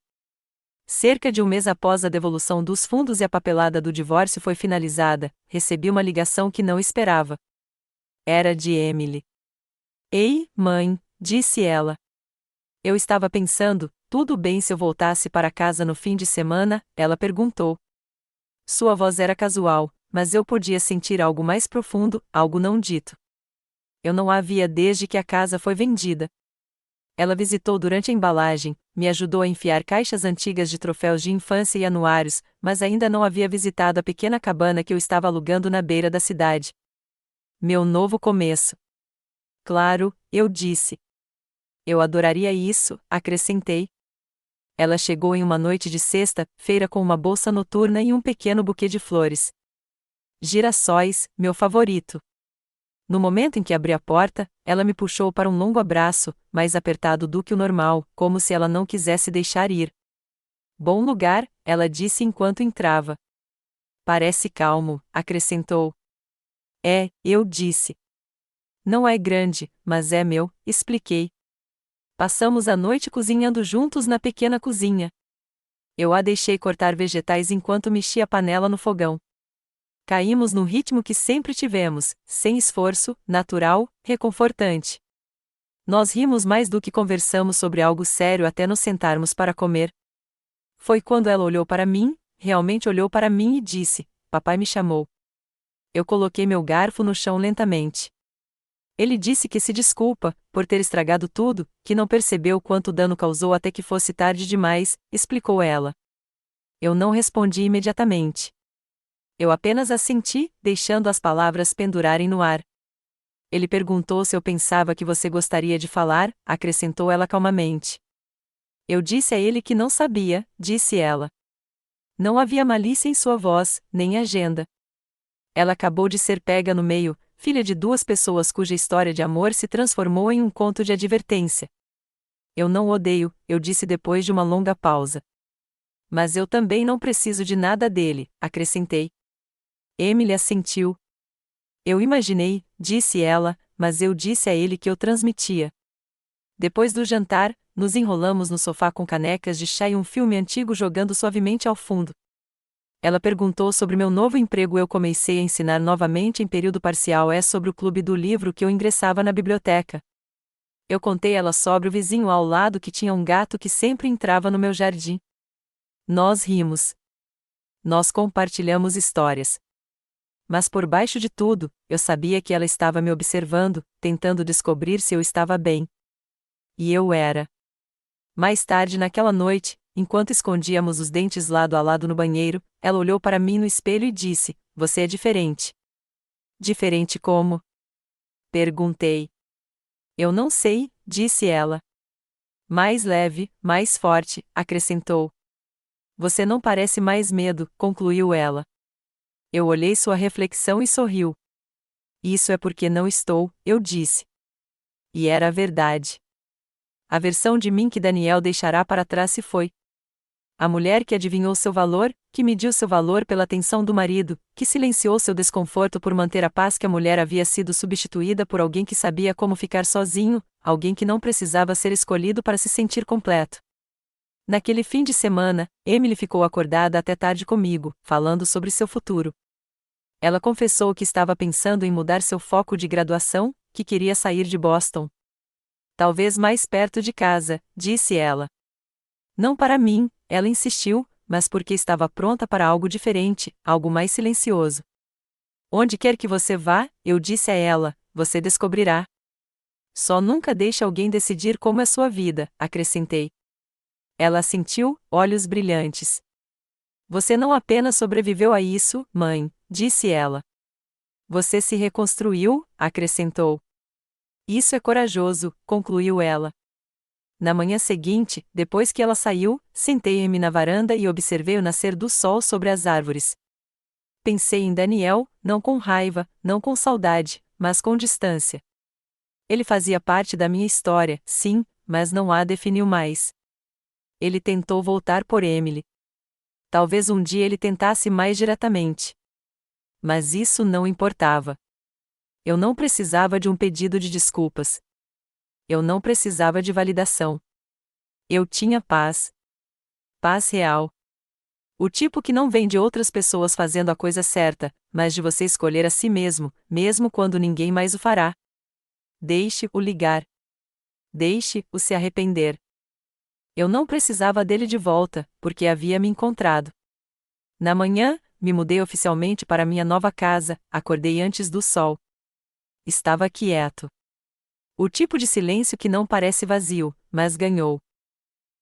Cerca de um mês após a devolução dos fundos e a papelada do divórcio foi finalizada, recebi uma ligação que não esperava. Era de Emily. Ei, mãe, disse ela. Eu estava pensando, tudo bem se eu voltasse para casa no fim de semana? Ela perguntou. Sua voz era casual, mas eu podia sentir algo mais profundo, algo não dito. Eu não a via desde que a casa foi vendida. Ela visitou durante a embalagem, me ajudou a enfiar caixas antigas de troféus de infância e anuários, mas ainda não havia visitado a pequena cabana que eu estava alugando na beira da cidade. Meu novo começo. Claro, eu disse. Eu adoraria isso, acrescentei. Ela chegou em uma noite de sexta-feira com uma bolsa noturna e um pequeno buquê de flores. Girassóis, meu favorito. No momento em que abri a porta, ela me puxou para um longo abraço, mais apertado do que o normal, como se ela não quisesse deixar ir. Bom lugar, ela disse enquanto entrava. Parece calmo, acrescentou. É, eu disse. Não é grande, mas é meu, expliquei. Passamos a noite cozinhando juntos na pequena cozinha. Eu a deixei cortar vegetais enquanto mexia a panela no fogão. Caímos no ritmo que sempre tivemos, sem esforço, natural, reconfortante. Nós rimos mais do que conversamos sobre algo sério até nos sentarmos para comer. Foi quando ela olhou para mim, realmente olhou para mim e disse: Papai me chamou. Eu coloquei meu garfo no chão lentamente. Ele disse que se desculpa, por ter estragado tudo, que não percebeu quanto dano causou até que fosse tarde demais, explicou ela. Eu não respondi imediatamente. Eu apenas assenti, deixando as palavras pendurarem no ar. Ele perguntou se eu pensava que você gostaria de falar, acrescentou ela calmamente. Eu disse a ele que não sabia, disse ela. Não havia malícia em sua voz, nem agenda. Ela acabou de ser pega no meio, filha de duas pessoas cuja história de amor se transformou em um conto de advertência. Eu não o odeio, eu disse depois de uma longa pausa. Mas eu também não preciso de nada dele, acrescentei. Emily assentiu. Eu imaginei, disse ela, mas eu disse a ele que eu transmitia. Depois do jantar, nos enrolamos no sofá com canecas de chá e um filme antigo jogando suavemente ao fundo. Ela perguntou sobre meu novo emprego. Eu comecei a ensinar novamente em período parcial sobre o clube do livro que eu ingressava na biblioteca. Eu contei ela sobre o vizinho ao lado que tinha um gato que sempre entrava no meu jardim. Nós rimos. Nós compartilhamos histórias. Mas por baixo de tudo, eu sabia que ela estava me observando, tentando descobrir se eu estava bem. E eu era. Mais tarde naquela noite, enquanto escondíamos os dentes lado a lado no banheiro, ela olhou para mim no espelho e disse: Você é diferente. Diferente como? Perguntei. Eu não sei, disse ela. Mais leve, mais forte, acrescentou. Você não parece mais medo, concluiu ela. Eu olhei sua reflexão e sorriu. Isso é porque não estou, eu disse. E era a verdade. A versão de mim que Daniel deixará para trás se foi. A mulher que adivinhou seu valor, que mediu seu valor pela atenção do marido, que silenciou seu desconforto por manter a paz que a mulher havia sido substituída por alguém que sabia como ficar sozinho, alguém que não precisava ser escolhido para se sentir completo. Naquele fim de semana, Emily ficou acordada até tarde comigo, falando sobre seu futuro. Ela confessou que estava pensando em mudar seu foco de graduação, que queria sair de Boston. Talvez mais perto de casa, disse ela. Não para mim, ela insistiu, mas porque estava pronta para algo diferente, algo mais silencioso. Onde quer que você vá, eu disse a ela, você descobrirá. Só nunca deixe alguém decidir como é sua vida, acrescentei. Ela assentiu, olhos brilhantes. Você não apenas sobreviveu a isso, mãe, disse ela. Você se reconstruiu, acrescentou. Isso é corajoso, concluiu ela. Na manhã seguinte, depois que ela saiu, sentei-me na varanda e observei o nascer do sol sobre as árvores. Pensei em Daniel, não com raiva, não com saudade, mas com distância. Ele fazia parte da minha história, sim, mas não a definiu mais. Ele tentou voltar por Emily. Talvez um dia ele tentasse mais diretamente. Mas isso não importava. Eu não precisava de um pedido de desculpas. Eu não precisava de validação. Eu tinha paz. Paz real. O tipo que não vem de outras pessoas fazendo a coisa certa, mas de você escolher a si mesmo, mesmo quando ninguém mais o fará. Deixe-o ligar. Deixe-o se arrepender. Eu não precisava dele de volta, porque havia me encontrado. Na manhã, me mudei oficialmente para minha nova casa, acordei antes do sol. Estava quieto. O tipo de silêncio que não parece vazio, mas ganhou.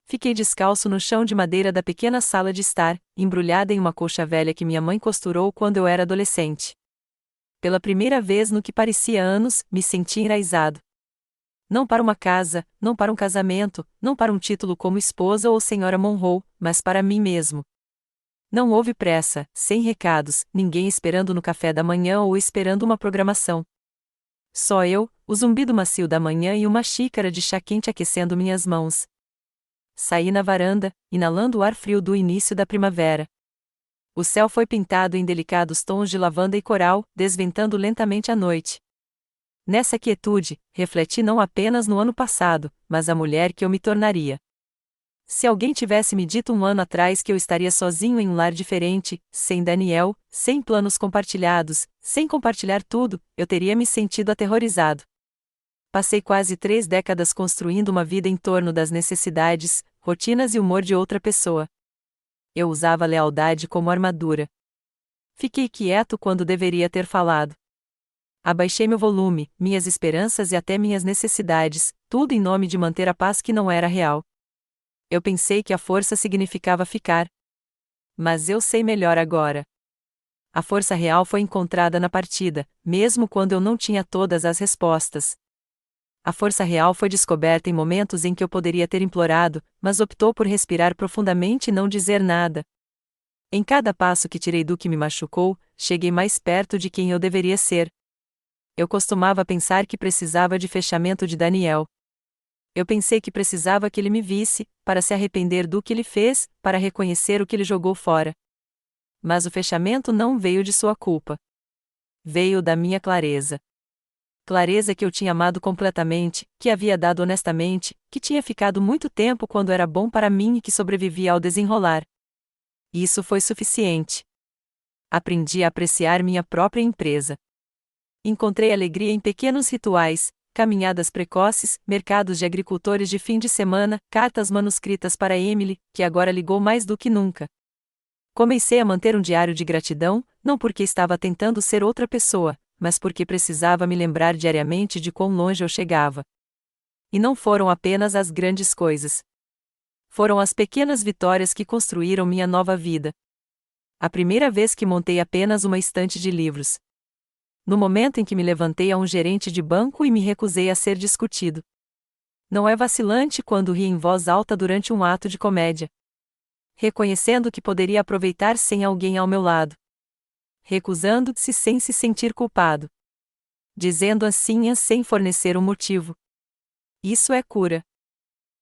Fiquei descalço no chão de madeira da pequena sala de estar, embrulhada em uma colcha velha que minha mãe costurou quando eu era adolescente. Pela primeira vez no que parecia anos, me senti enraizado. Não para uma casa, não para um casamento, não para um título como esposa ou senhora Monroe, mas para mim mesmo. Não houve pressa, sem recados, ninguém esperando no café da manhã ou esperando uma programação. Só eu, o zumbido macio da manhã e uma xícara de chá quente aquecendo minhas mãos. Saí na varanda, inalando o ar frio do início da primavera. O céu foi pintado em delicados tons de lavanda e coral, desventando lentamente a noite. Nessa quietude, refleti não apenas no ano passado, mas a mulher que eu me tornaria. Se alguém tivesse me dito um ano atrás que eu estaria sozinho em um lar diferente, sem Daniel, sem planos compartilhados, sem compartilhar tudo, eu teria me sentido aterrorizado. Passei quase 3 décadas construindo uma vida em torno das necessidades, rotinas e humor de outra pessoa. Eu usava a lealdade como armadura. Fiquei quieto quando deveria ter falado. Abaixei meu volume, minhas esperanças e até minhas necessidades, tudo em nome de manter a paz que não era real. Eu pensei que a força significava ficar. Mas eu sei melhor agora. A força real foi encontrada na partida, mesmo quando eu não tinha todas as respostas. A força real foi descoberta em momentos em que eu poderia ter implorado, mas optou por respirar profundamente e não dizer nada. Em cada passo que tirei do que me machucou, cheguei mais perto de quem eu deveria ser. Eu costumava pensar que precisava de fechamento de Daniel. Eu pensei que precisava que ele me visse, para se arrepender do que ele fez, para reconhecer o que ele jogou fora. Mas o fechamento não veio de sua culpa. Veio da minha clareza. Clareza que eu tinha amado completamente, que havia dado honestamente, que tinha ficado muito tempo quando era bom para mim e que sobrevivia ao desenrolar. Isso foi suficiente. Aprendi a apreciar minha própria empresa. Encontrei alegria em pequenos rituais, caminhadas precoces, mercados de agricultores de fim de semana, cartas manuscritas para Emily, que agora ligou mais do que nunca. Comecei a manter um diário de gratidão, não porque estava tentando ser outra pessoa, mas porque precisava me lembrar diariamente de quão longe eu chegava. E não foram apenas as grandes coisas. Foram as pequenas vitórias que construíram minha nova vida. A primeira vez que montei apenas uma estante de livros. No momento em que me levantei a um gerente de banco e me recusei a ser discutido. Não é vacilante quando ri em voz alta durante um ato de comédia. Reconhecendo que poderia aproveitar sem alguém ao meu lado. Recusando-se sem se sentir culpado. Dizendo assim sem fornecer um motivo. Isso é cura.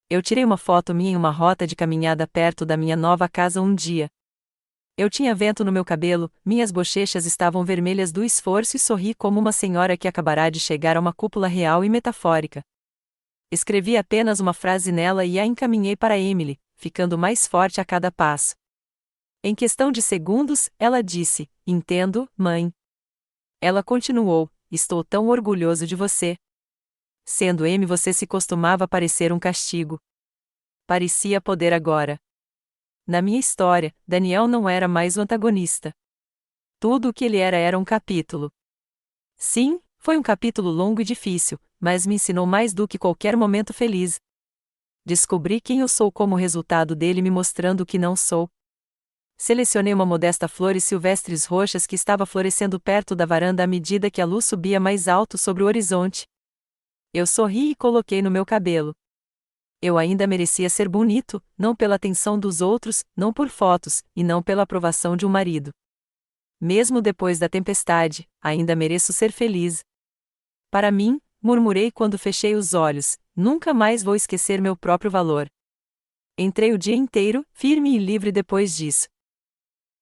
Eu tirei uma foto minha em uma rota de caminhada perto da minha nova casa um dia. Eu tinha vento no meu cabelo, minhas bochechas estavam vermelhas do esforço e sorri como uma senhora que acabará de chegar a uma cúpula real e metafórica. Escrevi apenas uma frase nela e a encaminhei para Emily, ficando mais forte a cada passo. Em questão de segundos, ela disse: "Entendo, mãe." Ela continuou: "Estou tão orgulhoso de você." Sendo M, você se costumava parecer um castigo. Parecia poder agora. Na minha história, Daniel não era mais o antagonista. Tudo o que ele era um capítulo. Sim, foi um capítulo longo e difícil, mas me ensinou mais do que qualquer momento feliz. Descobri quem eu sou como resultado dele me mostrando o que não sou. Selecionei uma modesta flores silvestres roxas que estava florescendo perto da varanda à medida que a luz subia mais alto sobre o horizonte. Eu sorri e coloquei no meu cabelo. Eu ainda merecia ser bonito, não pela atenção dos outros, não por fotos, e não pela aprovação de um marido. Mesmo depois da tempestade, ainda mereço ser feliz. Para mim, murmurei quando fechei os olhos, nunca mais vou esquecer meu próprio valor. Entrei o dia inteiro, firme e livre depois disso.